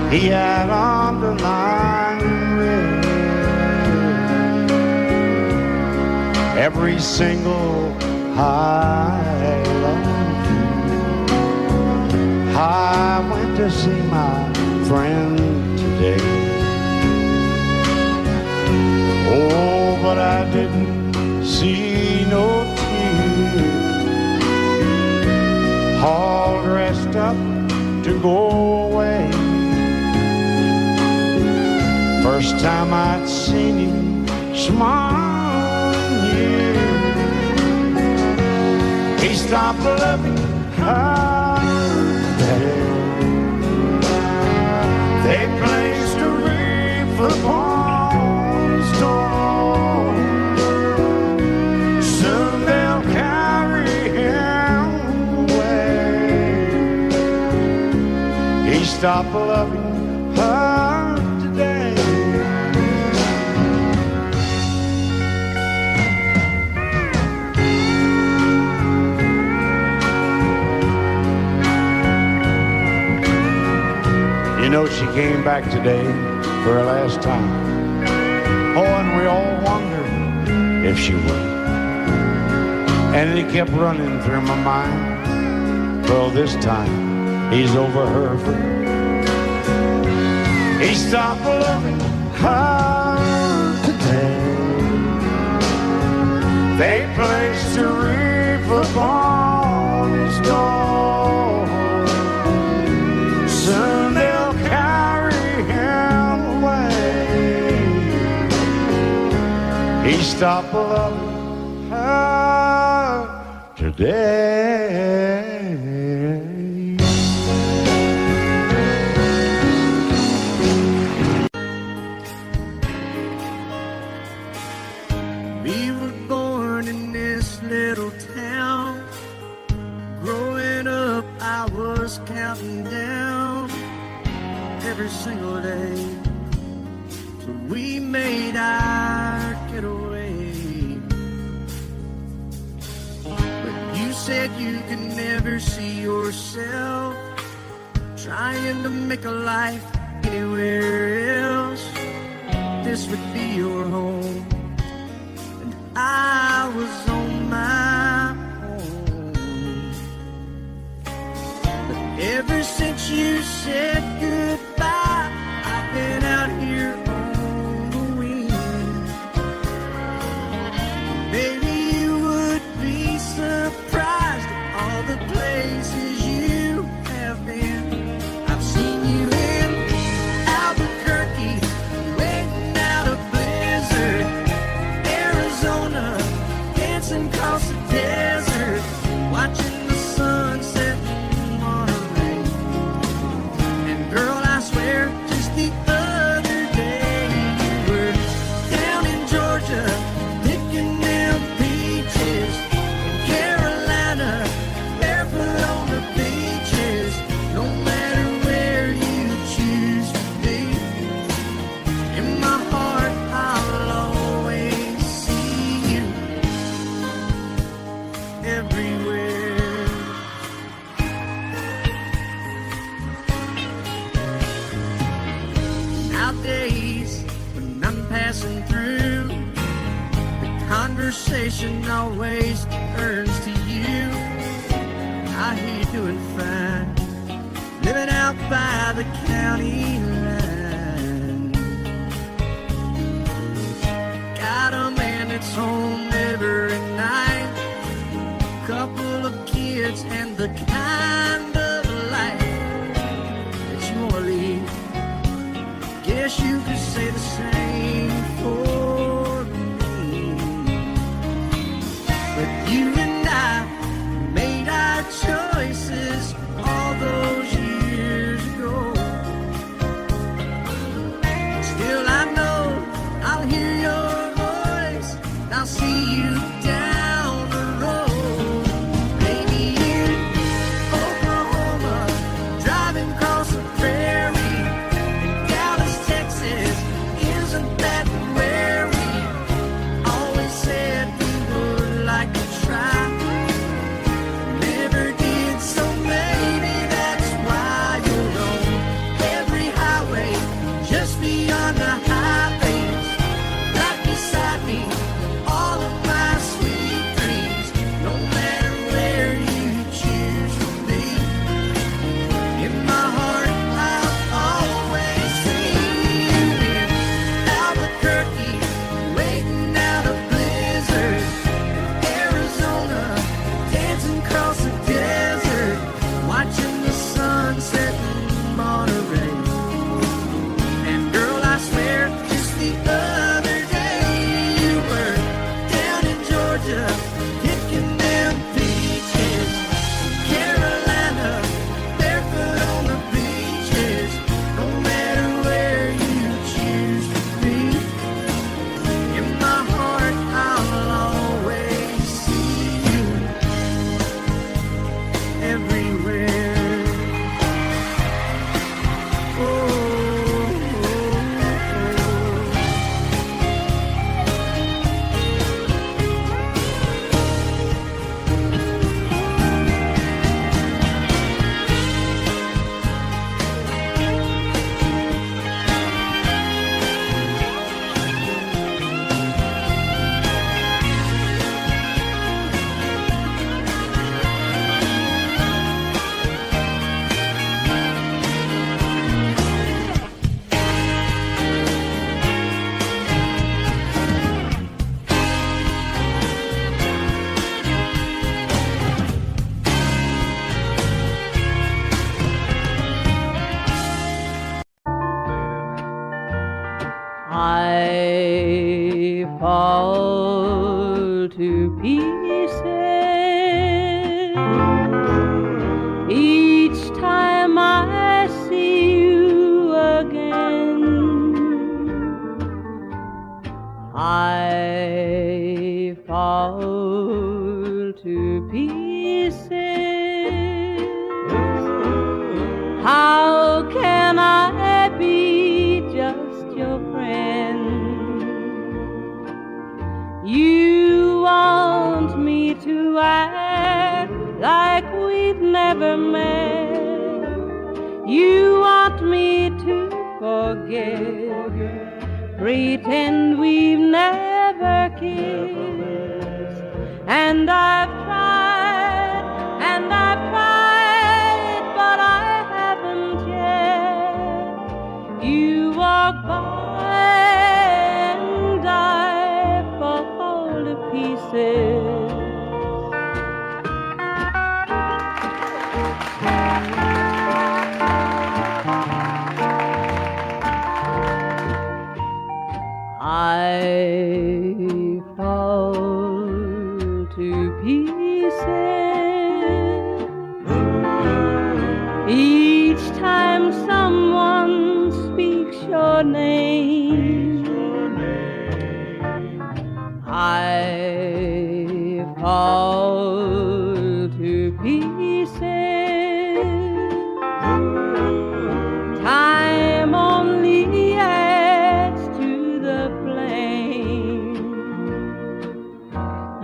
He had underlined in red every single I love you. I went to see my friend today. Oh, but I didn't see no tears. All dressed up to go away. First time I'd seen him smile in years. He stopped loving her today. They placed a wreath upon his door. Soon they'll carry him away. He stopped loving her today. You know, she came back today for her last time. Oh, and we all wondered if she would. And it kept running through my mind. Well, this time he's over her for good. He stopped loving her today. They placed a wreath upon his door. Soon they'll carry him away. He stopped loving her today. We were born in this little town. Growing up, I was counting down every single day till we made our getaway. But you said you could never see yourself trying to make a life anywhere else. This would be your home, and I was on my own. But ever since you said goodbye, I've been out here on the wing. Maybe you would be surprised at all the places you have been. I've seen you in Albuquerque, waiting out a blizzard, Arizona, dancing across the desert, watching the sunset in Monterey. And girl, I swear, just the other day you were down in Georgia, picking them peaches. In Carolina, barefoot on the beaches. No matter where you choose to be, in my heart I'll always see you everywhere. Nowadays, when I'm passing through, the conversation always turns to you. I hear you doing fine, living out by the county line. Got a man that's home every night, couple of kids and the kind of life that you wanna lead. Guess you could say the same for me. But you and I made our choices all those years ago. Still I know I'll hear your voice, and I'll see you down the road. Maybe in Oklahoma, driving across the prairie, in Dallas, Texas, isn't that where we always said we would like to try? Never did, so maybe that's why you'll know every highway just beyond the highways, right beside me, all of my sweet dreams, no matter where you choose to be. In my heart, I'll always see you in Albuquerque, waiting out a blizzard, in Arizona, dancing across the desert, watching the sunset in Monterey. And girl, I swear, just the other day you were down in Georgia, picking them peaches. Carolina, barefoot on the beaches, no matter where you choose to be. In my heart, I'll always see you everywhere. Oh. I fall to pieces each time I see you again. I fall to pieces. How can I be just your friend? You want me to act like we've never met. You want me to forget, pretend we've never kissed. And I've tried, but I haven't yet. You walk by and I fall to pieces. I fall to pieces each time someone speaks your name. I fall to pieces. Time only adds to the flame.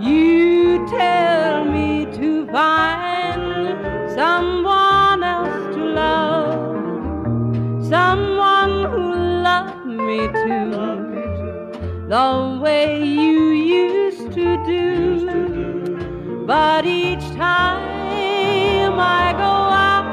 You tell me to find someone else to love, someone who loved me too, the way you used to do. But each time I go out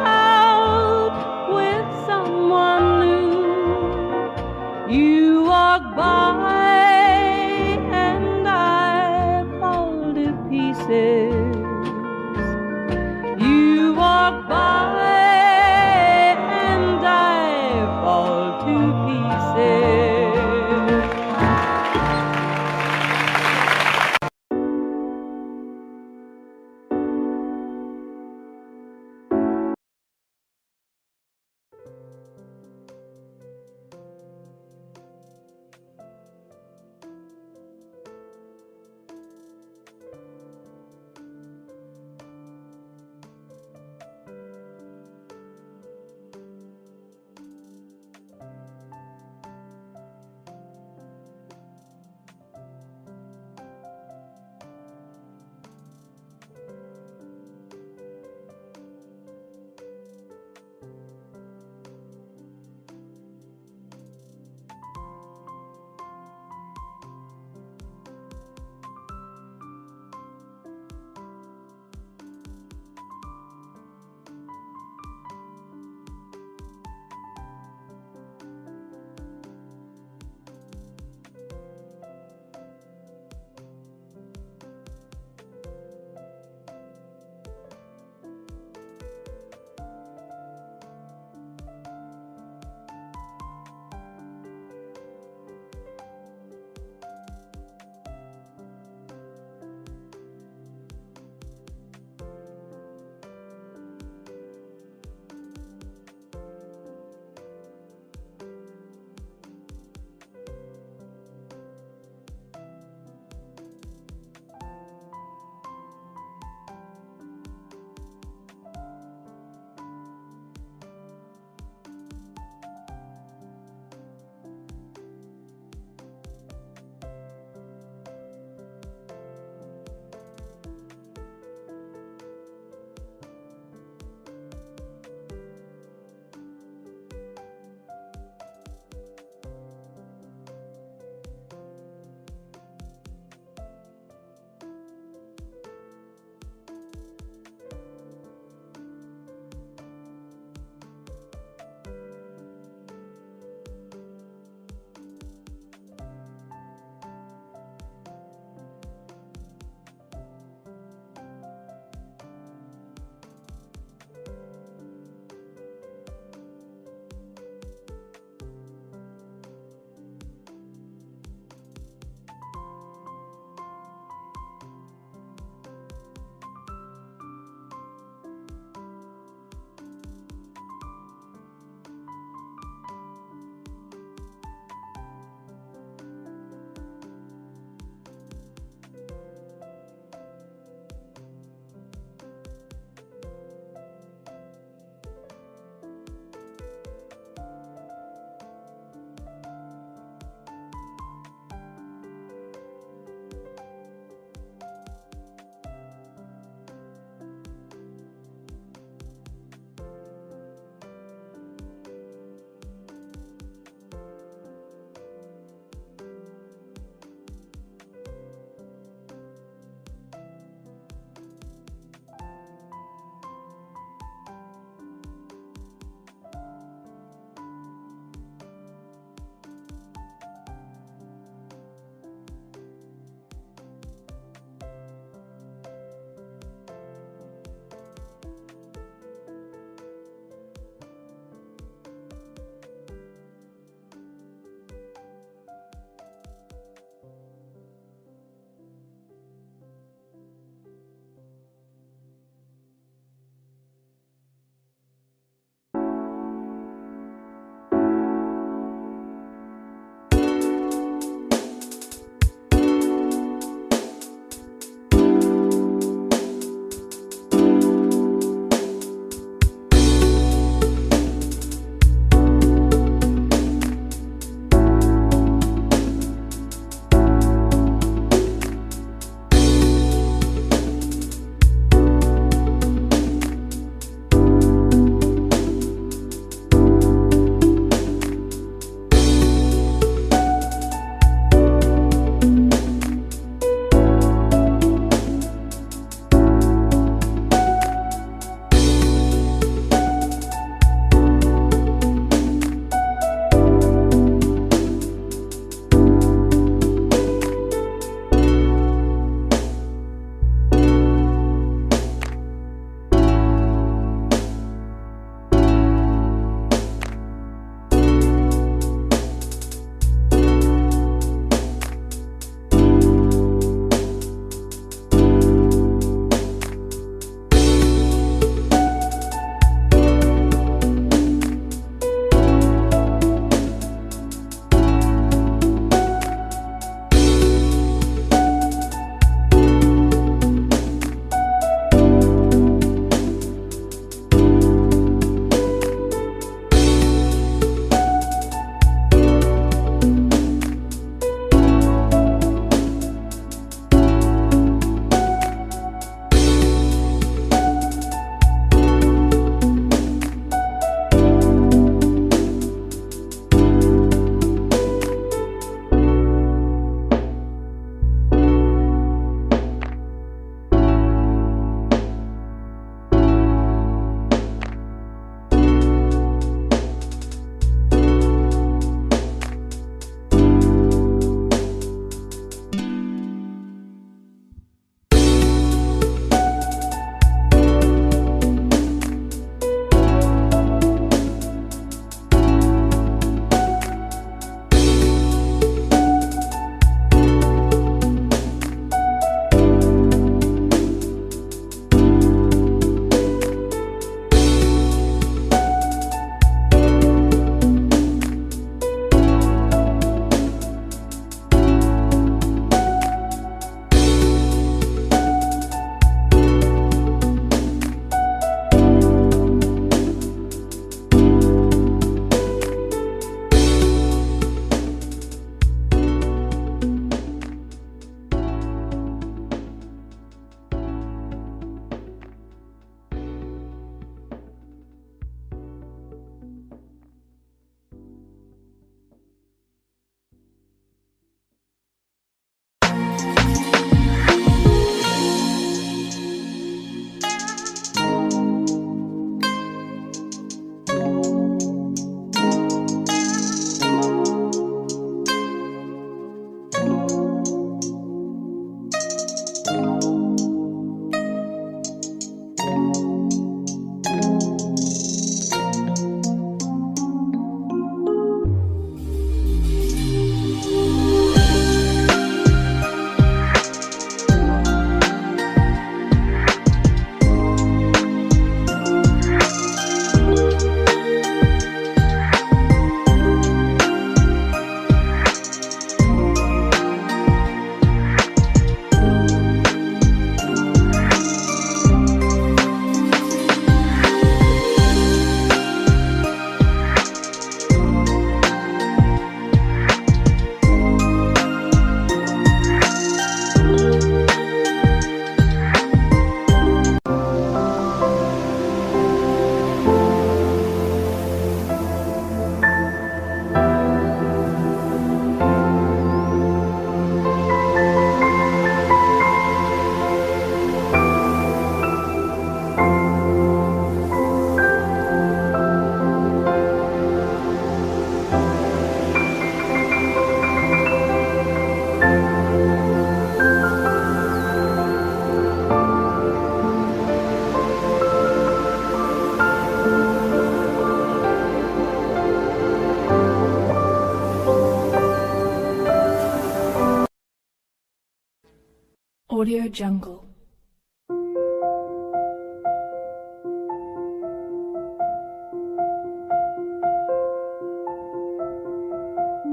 Audio Jungle.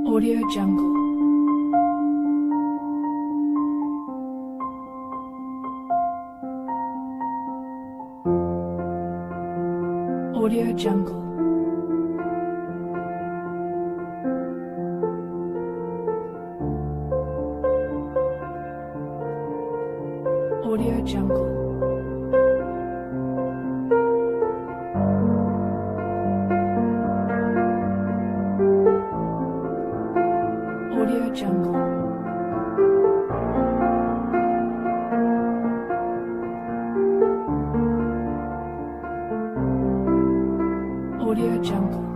Audio Jungle. Audio Jungle. Audio Jungle. Audio Jungle. Audio Jungle.